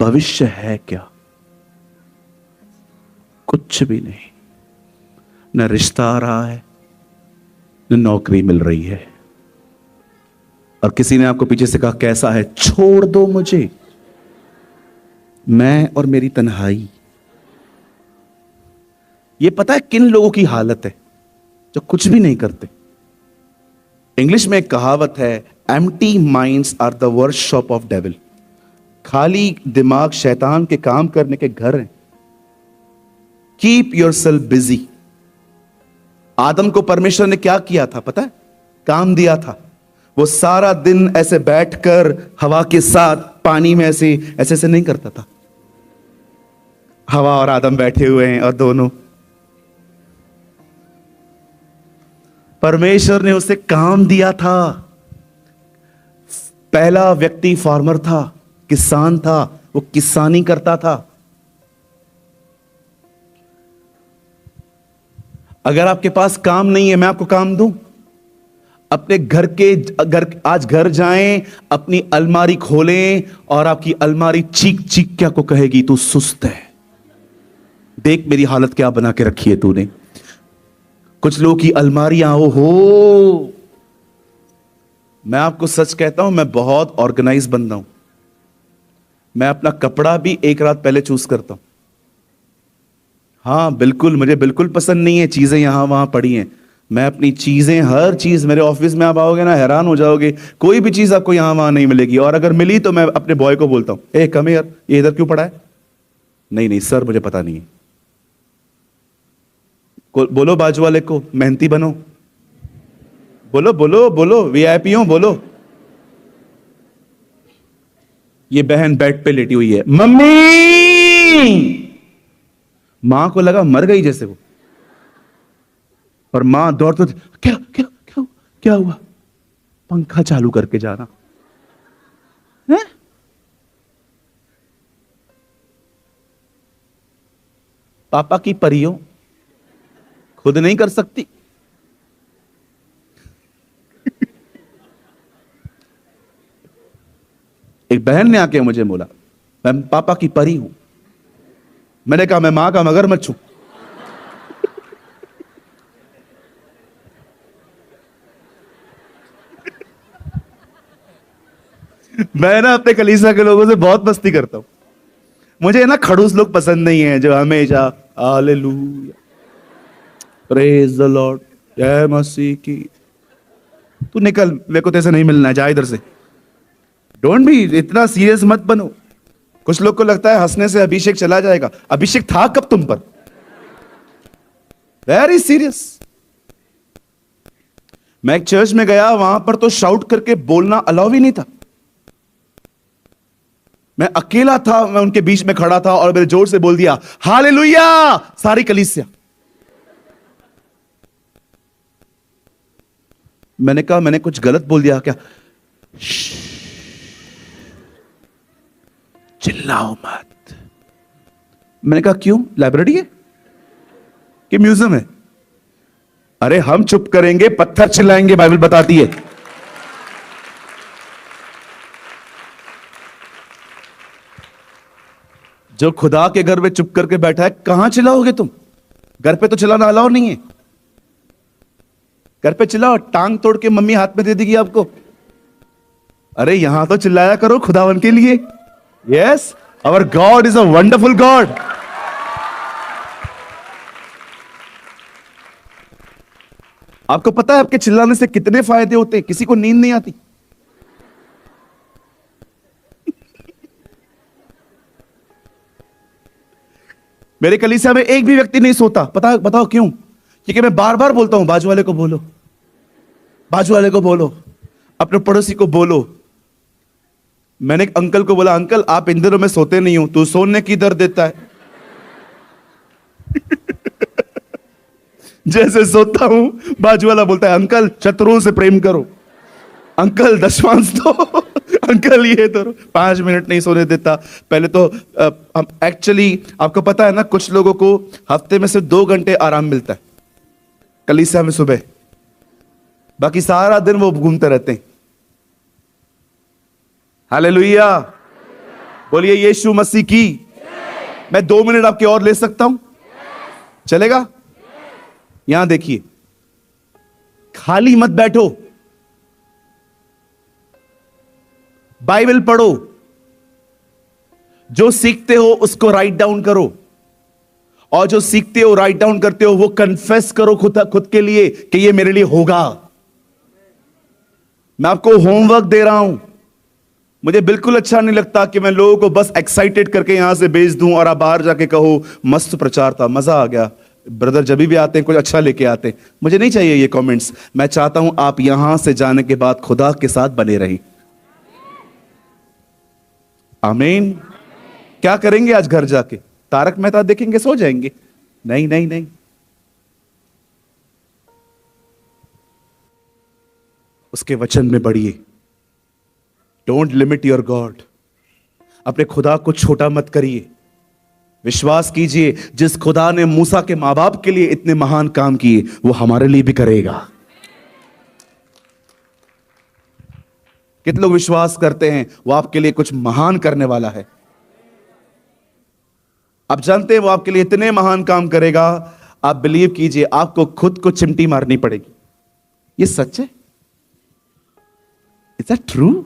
भविष्य है क्या? कुछ भी नहीं। न रिश्ता आ रहा है, न नौकरी मिल रही है। और किसी ने आपको पीछे से कहा कैसा है? छोड़ दो मुझे, मैं और मेरी तन्हाई। ये पता है किन लोगों की हालत है? जो कुछ भी नहीं करते। इंग्लिश में एक कहावत है, empty minds are the workshop of devil. खाली दिमाग शैतान के काम करने के घर हैं। Keep yourself busy. आदम को परमेश्वर ने क्या किया था पता है? काम दिया था। वो सारा दिन ऐसे बैठकर हवा के साथ पानी में ऐसे ऐसे ऐसे नहीं करता था। हवा और आदम बैठे हुए हैं और दोनों, परमेश्वर ने उसे काम दिया था। पहला व्यक्ति फार्मर था, किसान था, वो किसानी करता था। अगर आपके पास काम नहीं है, मैं आपको काम दूं। अपने आज घर जाएं, अपनी अलमारी खोलें और आपकी अलमारी चीख चीख क्या को कहेगी तू सुस्त है, देख मेरी हालत क्या बना के रखी है तूने। कुछ लोगों की अलमारियां हो। मैं आपको सच कहता हूं, मैं बहुत ऑर्गेनाइज बंदा हूं। मैं अपना कपड़ा भी एक रात पहले चूज करता हूं। हाँ बिल्कुल, मुझे बिल्कुल पसंद नहीं है चीजें यहां वहां पड़ी हैं। मैं अपनी चीजें, हर चीज, मेरे ऑफिस में आप आओगे ना हैरान हो जाओगे, कोई भी चीज आपको यहां वहां नहीं मिलेगी। और अगर मिली तो मैं अपने बॉय को बोलता हूं, ए कम हियर, ये इधर क्यों पड़ा है? नहीं नहीं सर, मुझे पता नहीं है। बोलो बाजू वाले को मेहनती बनो, बोलो बोलो बोलो, वीआईपी हो बोलो। ये बहन बेड पे लेटी हुई है, मम्मी। मां को लगा मर गई जैसे वो, और मां दौड़ते, क्या क्या क्या क्या हुआ? पंखा चालू करके जाना है? पापा की परियों खुद नहीं कर सकती। एक बहन ने आके मुझे बोला, मैं पापा की परी हूं। मैंने कहा मैं मां का मगरमच्छ हूं। मैं ना अपने कलीसिया के लोगों से बहुत मस्ती करता हूं। मुझे ना खड़ूस लोग पसंद नहीं है जो हमेशा हालेलुया, प्रेज द लॉर्ड, जय मसीह की। तू निकल, मेरे को तेरे से नहीं मिलना है, जा इधर से। डोंट बी, इतना सीरियस मत बनो। कुछ लोग को लगता है हंसने से अभिषेक चला जाएगा। अभिषेक था कब तुम पर? Very serious. मैं एक चर्च में गया, वहां पर तो शाउट करके बोलना अलाउ ही नहीं था। मैं अकेला था, मैं उनके बीच में खड़ा था और मैंने जोर से बोल दिया हालेलुया, सारी कलीसिया। मैंने कहा मैंने कुछ गलत बोल दिया क्या? चिल्लाओ मत। मैंने कहा क्यों, लाइब्रेरी है कि म्यूजियम है? अरे हम चुप करेंगे, पत्थर चिल्लाएंगे, बाइबल बताती है। जो खुदा के घर में चुप करके बैठा है, कहां चिल्लाओगे तुम? घर पे तो चिल्लाना अलाउ नहीं है। घर पे चिल्लाओ, टांग तोड़ के मम्मी हाथ में दे देगी आपको। अरे यहां तो चिल्लाया करो खुदावन के लिए। Yes, our God is a wonderful God. आपको पता है आपके चिल्लाने से कितने फायदे होते हैं? किसी को नींद नहीं आती। मेरे कलीसिया में एक भी व्यक्ति नहीं सोता। पता बताओ क्यों? क्योंकि मैं बार बार बोलता हूं बाजू वाले को बोलो, बाजू वाले को बोलो, अपने पड़ोसी को बोलो। मैंने एक अंकल को बोला, अंकल आप इन दिनों में सोते नहीं हो, तू सोने की दर देता है। जैसे सोता हूं, बाजू वाला बोलता है अंकल शत्रुओं से प्रेम करो, अंकल दशमांश दो, अंकल ये तो 5 मिनट नहीं सोने देता। पहले तो एक्चुअली आपको पता है ना, कुछ लोगों को हफ्ते में सिर्फ 2 घंटे आराम मिलता है कलीसिया में सुबह, बाकी सारा दिन वो घूमते रहते हैं। हालेलुया, बोलिए यीशु मसीह की। मैं 2 मिनट आपके और ले सकता हूं? चलेगा? यहां देखिए, खाली मत बैठो, बाइबल पढ़ो, जो सीखते हो उसको राइट डाउन करो, और जो सीखते हो राइट डाउन करते हो वो कन्फेस करो खुद के लिए कि ये मेरे लिए होगा। मैं आपको होमवर्क दे रहा हूं। मुझे बिल्कुल अच्छा नहीं लगता कि मैं लोगों को बस एक्साइटेड करके यहां से भेज दूं और आप बाहर जाके कहो मस्त प्रचार था, मजा आ गया, ब्रदर जब भी आते हैं कुछ अच्छा लेके आते हैं। मुझे नहीं चाहिए ये कमेंट्स। मैं चाहता हूं आप यहां से जाने के बाद खुदा के साथ बने रहें। आमीन। क्या करेंगे आज घर जाके? तारक मेहता देखेंगे, सो जाएंगे? नहीं नहीं नहीं, उसके वचन में बढ़िए। Don't limit your God. अपने खुदा को छोटा मत करिए। विश्वास कीजिए, जिस खुदा ने मूसा के मां बाप के लिए इतने महान काम किए वो हमारे लिए भी करेगा। कितने लोग विश्वास करते हैं वो आपके लिए कुछ महान करने वाला है? आप जानते हैं वो आपके लिए इतने महान काम करेगा, आप बिलीव कीजिए आपको खुद को चिमटी मारनी पड़ेगी। ये सच है? Is that true?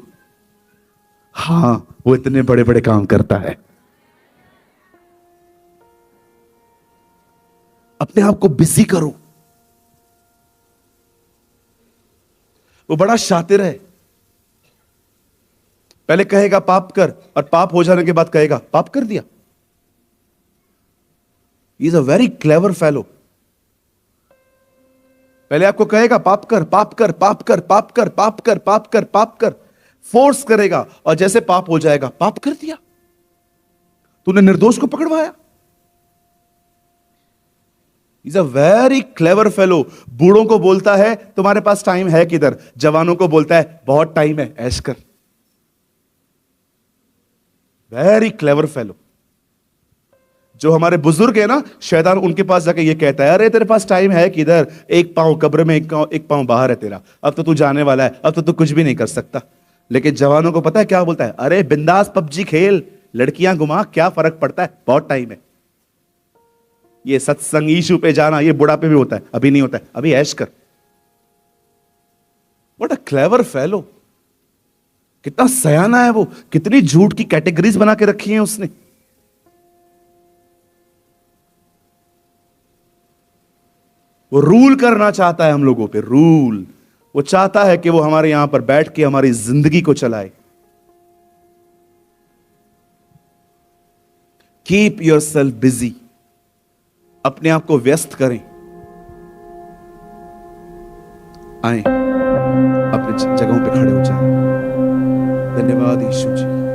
हाँ, वो इतने बड़े बड़े काम करता है। अपने आप को बिजी करो। वो बड़ा शातिर है। पहले कहेगा पाप कर, और पाप हो जाने के बाद कहेगा पाप कर दिया। He is a very clever fellow. पहले आपको कहेगा पाप कर, पाप कर, पाप कर, पाप कर, पाप कर, पाप कर, पाप कर, फोर्स करेगा, और जैसे पाप हो जाएगा पाप कर दिया, तूने निर्दोष को पकड़वाया। Is a very clever fellow. बूढ़ों को बोलता है तुम्हारे पास टाइम है किधर, जवानों को बोलता है बहुत टाइम है, ऐश कर। Very clever fellow. जो हमारे बुजुर्ग है ना, शैतान उनके पास जाके ये कहता है अरे तेरे पास टाइम है किधर, एक पांव कब्र में, एक पांव बाहर है तेरा, अब तो तू जाने वाला है, अब तो तू कुछ भी नहीं कर सकता। लेकिन जवानों को पता है क्या बोलता है, अरे बिंदास पबजी खेल, लड़कियां घुमा, क्या फर्क पड़ता है, बहुत टाइम है। ये सत्संग इशू पे जाना ये बुढ़ापे में होता है, अभी नहीं होता है, अभी ऐश कर। What a clever fellow. कितना सयाना है वो, कितनी झूठ की कैटेगरीज बना के रखी हैं उसने। वो रूल करना चाहता है हम लोगों पे, रूल। वो चाहता है कि वो हमारे यहां पर बैठ के हमारी जिंदगी को चलाए। Keep yourself busy. अपने आप को व्यस्त करें। आए, अपने जगहों पे खड़े हो जाएं। धन्यवाद यीशु जी।